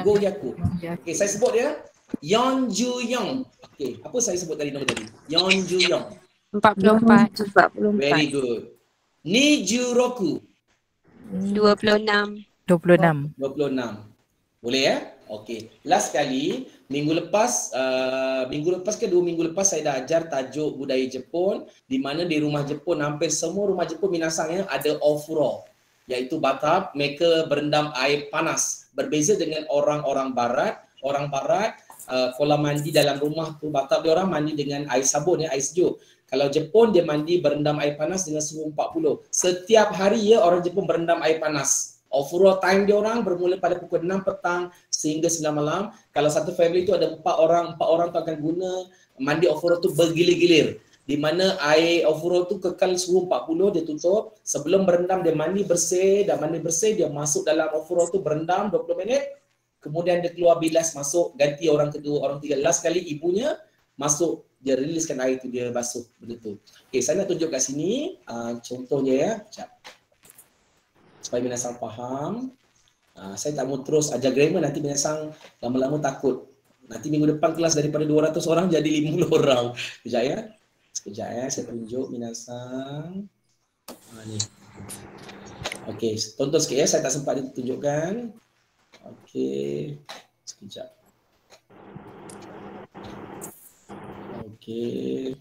Okey, saya sebut dia. 44. Okey, apa saya sebut tadi nombor tadi? 44. 44. Very good. 26. 26. 26. Boleh ya? Okey. Last kali, minggu lepas ke 2 minggu lepas saya dah ajar tajuk budaya Jepun, di mana di rumah Jepun, hampir semua rumah Jepun Minasang yang ada ofuro, iaitu bathtub, mereka berendam air panas. Berbeza dengan orang-orang barat. Orang barat, kolam mandi dalam rumah tu, bathtub dia orang mandi dengan air sabun ya, air sejuk. Kalau Jepun dia mandi berendam air panas dengan suhu 40. Setiap hari ya orang Jepun berendam air panas. Ofuro time dia orang bermula pada pukul 6 petang sehingga 9 malam. Kalau satu family tu ada 4 orang tu akan guna mandi ofuro tu bergilir-gilir. di mana air ofuro tu kekal suhu 40, dia tutup. Sebelum berendam dia mandi bersih, dah mandi bersih dia masuk dalam ofuro tu berendam 20 minit. Kemudian dia keluar bilas masuk, ganti orang kedua, orang ketiga. Last kali ibunya masuk, dia riliskan air tu, dia basuh benda tu. Okey, saya nak tunjuk kat sini contohnya ya. Sekejap. Supaya minasang faham. Saya tak mau terus ajar grammar, nanti minasang lama-lama takut. Nanti minggu depan kelas daripada 200 orang jadi 50 orang. Sekejap ya. Sekejap ya, saya tunjuk minasang. Ni. Okey, tonton sikit ya, saya tak sempat ditunjukkan. Okey, sekejap. Okey.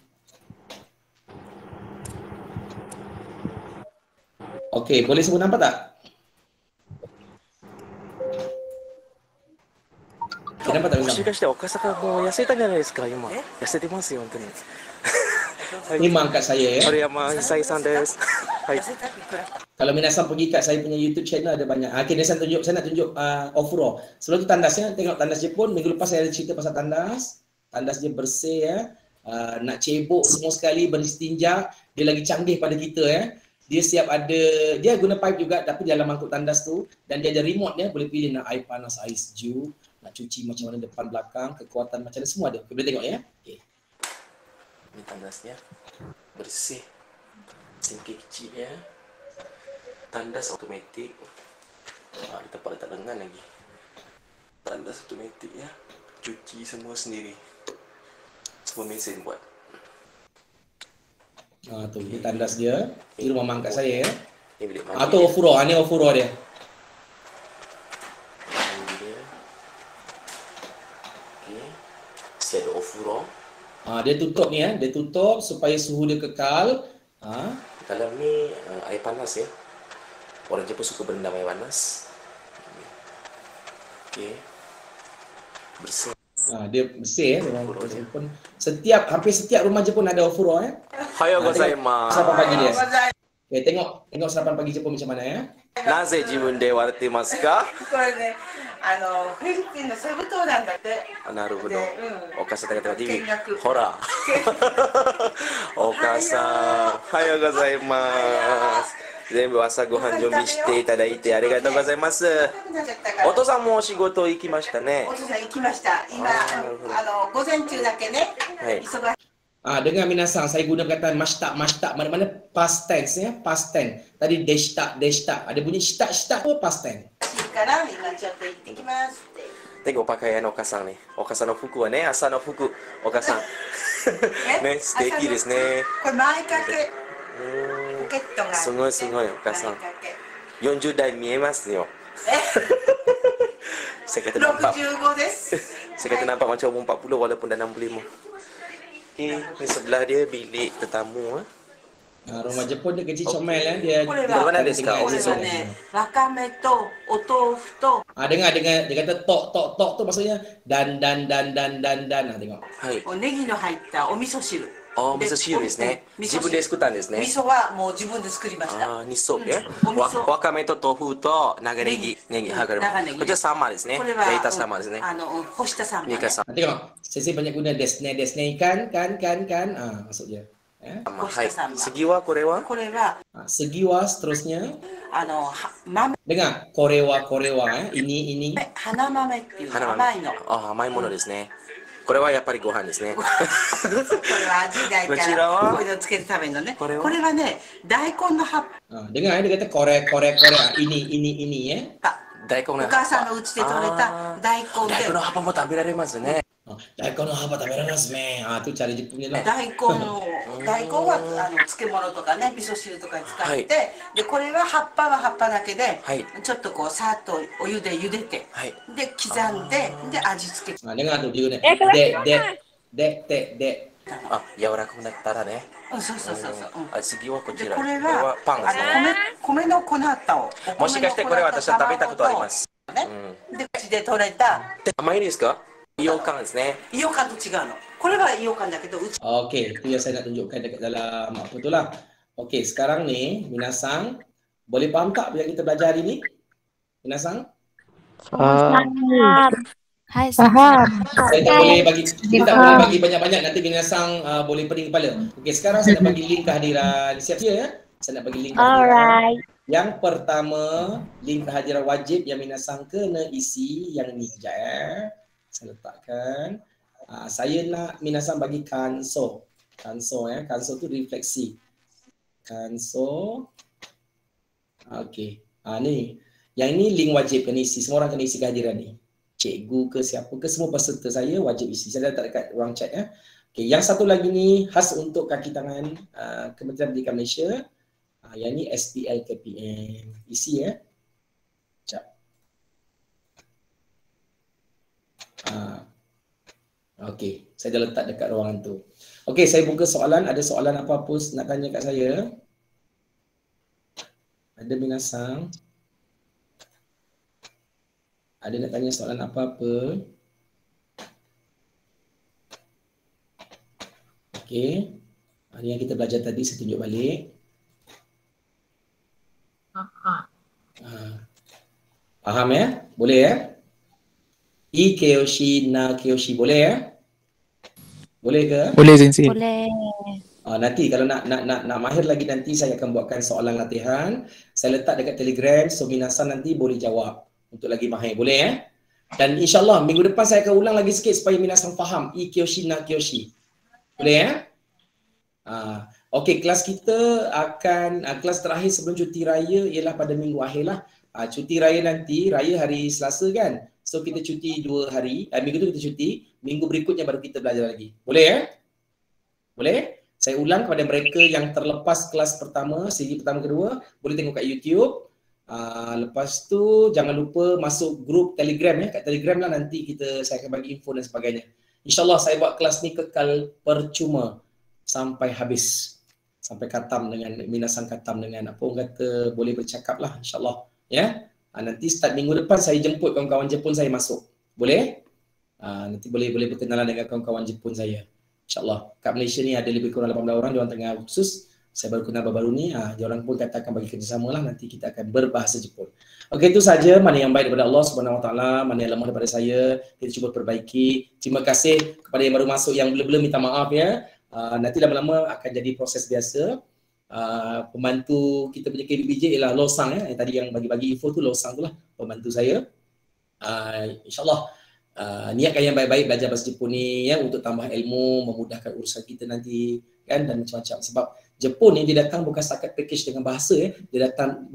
Okey, boleh semua nampak tak? Nampak tak? もしかして岡坂も痩せたんじゃないですか今。痩せてますよ本当に。Ini angkat saya ya. Toriyama Hisai-san desu. Hai. Kalau minasang pergi kat saya punya YouTube channel ada banyak. Okey, saya nak tunjuk ofuro. Sebelum tu tandasnya, tengok tandas Jepun. Minggu lepas saya ada cerita pasal tandas. Tandas dia bersih ya. Nak cebok semua sekali, beristinja, dia lagi canggih pada kita ya. Dia siap ada, dia guna pipe juga tapi dalam mangkuk tandas tu, dan dia ada remote dia, boleh pilih nak air panas, air sejuk, nak cuci macam mana depan belakang, kekuatan macam mana semua ada. Boleh tengok ya. Okey. Ini tandasnya bersih, sinki kecil ya, tandas automatik. Di tempat letak lengan lagi, tandas automatik ya, cuci semua sendiri, semua mesin buat. Tu ini tandas dia, ini rumah mak kat saya ya. Ini bilik mandi. Tu ofuro, ni ofuro dia. Okey, saya ada ofuro. Dia tutup ni ya, dia tutup supaya suhu dia kekal. Dalam ni air panas ya. Orang Jepun suka berendam air panas. Okey. Bersih. Dia bersih ya, orang Jepun. Hampir setiap rumah Jepun ada ofuro ya. Hayo gozaimasu. Sarapan pagi dia. Okay, tengok sarapan pagi Jepun macam mana ya. Naze jibun de warete masu ka? これね、フィリピンのセブ島なんだって。なるほど。お母さんがTV。ほら。お母さん、おはようございます。全部朝ごはん準備していただいてありがとうございます。お父さんもお仕事行きましたね。お父さん行きました。今、午前中だけね、忙しい。Dengan minasang, saya guna kata mashta, mana-mana past tense ya, past tense. Tadi deshta, ada bunyi shita tu past tense. Tengok pakaian Oka-san ni. Oka-san no fuku wa ne, asa no fuku. Oka-san. Ne, suteki desu ne. これ前掛け、ポケットが。すごいすごいOka-san. 40代見えますよ。Saya kata nampak. 65 です。 Saya kata nampak macam umur 40 walaupun dah 65. Okey, ni sebelah dia bilik tetamu. Rumah Jepun dia kecil comel ya. Dia mana desu ka? これはね、わかめとお豆腐と。dengar dia kata tok tu maksudnya dan. Tengok. はい。おネギの入ったお味噌汁。お味噌汁ですね。自分で作ったんですね。味噌はもう自分で作りました。味噌ね。わかめと豆腐と長ネギ、こちらサンマーですね。焼いたサンマーですね。干したサンマー。Tengok, saya banyak guna desne kan, masuk dia. はい。次はこれは？これは。Segi wa seterusnya. Dengar, korewa ini. 花豆っていう甘いの。甘いものですね。これはやっぱりご飯ですね。これは味ないからこれをつけて食べるのね。これはね、大根の葉っぱ。Dengar dia kata korek. Ini ya. 大根のお母さんの家で採れた大根で。大根の葉っぱも食べられますね。大根の葉っぱ食べられますね。tu cara Jepungnya lah. 大根は漬物とかね、味噌汁とかに使って、でこれは葉っぱは葉っぱだけで、ちょっとこうさっとお湯で茹でて、で刻んで、で味付け。Dengar tu dia guna. Dek. 柔らかくなったらね。そう。次はこちら。これはパンですね。米の粉と。もしかしてこれ私は食べたことあります。で口で取れた。甘いですか？イオカンですね。イオカンと違うの。これはイオカンだけど。Okey, itu yang saya nak tunjukkan dekat dalam apa tu lah. Okey, sekarang ni minasang boleh faham tak apa yang kita belajar hari ni? Minasang? Hai, Faham. Saya tak boleh bagi, kita tak boleh bagi banyak-banyak, nanti minasang boleh pening kepala. Okey, sekarang saya nak bagi link kehadiran. Siap ya? Saya nak bagi link kehadiran. Alright. Yang pertama, link kehadiran wajib yang minasang kena isi yang ni. Sekejap saya letakkan. Saya nak minasang bagi kanso. Kanso kanso tu refleksi. Kanso. Okey. Ni. Yang ini link wajib kena isi. Semua orang kena isi kehadiran ni. Cikgu ke siapa ke, semua peserta saya wajib isi. Saya dah letak dekat ruang chat ya. Okey, yang satu lagi ni khas untuk kaki tangan Kementerian Pendidikan Malaysia. Yang ni SPL KPM. Isi ya. Sekejap. Okey, saya dah letak dekat ruangan tu. Okey, saya buka soalan. Ada soalan apa-apa nak tanya kat saya? Ada minasang? Ada nak tanya soalan apa-apa? Okey. Ini yang kita belajar tadi, saya tunjuk balik. Faham ya? Boleh ya? I Kyoshi, na Kyoshi. Boleh ya? Boleh ke? Boleh, Sensei. Boleh. Nanti kalau nak mahir lagi nanti saya akan buatkan soalan latihan. Saya letak dekat Telegram, so minasang nanti boleh jawab. Untuk lagi mahir, boleh ya? Dan insyaAllah minggu depan saya akan ulang lagi sikit supaya minasang faham. I Kyoshi, na Kyoshi. Boleh ya? Okey, kelas kita akan, kelas terakhir sebelum cuti raya ialah pada minggu akhir lah. Cuti raya nanti, raya hari Selasa kan? So kita cuti 2 hari, minggu tu kita cuti, minggu berikutnya baru kita belajar lagi. Boleh ya? Boleh? Saya ulang kepada mereka yang terlepas kelas pertama, siri pertama kedua, boleh tengok kat YouTube. Lepas tu jangan lupa masuk grup Telegram ya. Kat Telegram lah nanti saya akan bagi info dan sebagainya. InsyaAllah saya buat kelas ni kekal percuma sampai habis. Sampai katam dengan minasang katam dengan apa orang kata boleh bercakap lah insyaAllah ya. Nanti start minggu depan saya jemput kawan-kawan Jepun saya masuk. Boleh? Nanti boleh berkenalan dengan kawan-kawan Jepun saya. InsyaAllah. Kat Malaysia ni ada lebih kurang 18 orang, diorang tengah khusus. Saya baru kenal baru-baru ni, diorang pun kata akan bagi kerjasama lah, nanti kita akan berbahasa Jepun. Okey, itu saja. Mana yang baik daripada Allah Subhanahu Wa Taala, mana yang lemah daripada saya, kita cuba perbaiki. Terima kasih kepada yang baru masuk, yang belum minta maaf ya. Nanti lama-lama akan jadi proses biasa. Pembantu kita punya KBBJ ialah Losang ya. Yang tadi yang bagi-bagi info tu Losang tu lah pembantu saya. InsyaAllah niatkan yang baik-baik belajar bahasa Jepun ni ya, untuk tambah ilmu, memudahkan urusan kita nanti kan, dan macam-macam. Sebab Jepun ni dia datang bukan setakat package dengan bahasa ya. Dia datang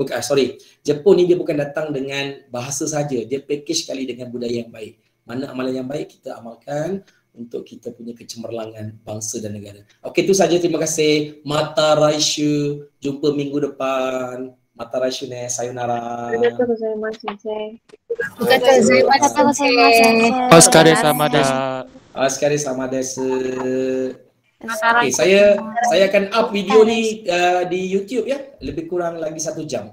Jepun ni dia bukan datang dengan bahasa saja, dia package sekali dengan budaya yang baik. Mana amalan yang baik kita amalkan untuk kita punya kecemerlangan bangsa dan negara. Okey, itu saja. Terima kasih. Mata raishu. Jumpa minggu depan. Mata raishu ne. Sayonara. Arigatou gozaimasu, Sensei. Arigatou gozaimasu. Oskare sama da. Oskare sama desu. Okay, saya akan up video ni di YouTube ya, lebih kurang lagi 1 jam.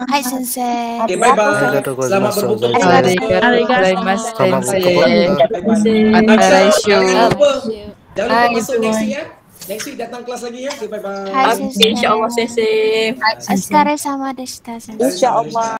Hai Sensei. Okay, bye-bye. Selamat berbuka puasa. Arigatou Sensei. Jangan lupa masuk next week ya. Next week datang kelas lagi ya. Okay, bye-bye. Hai Sensei. InsyaAllah, Sensei. Oskare sama deshita, Sensei. InsyaAllah.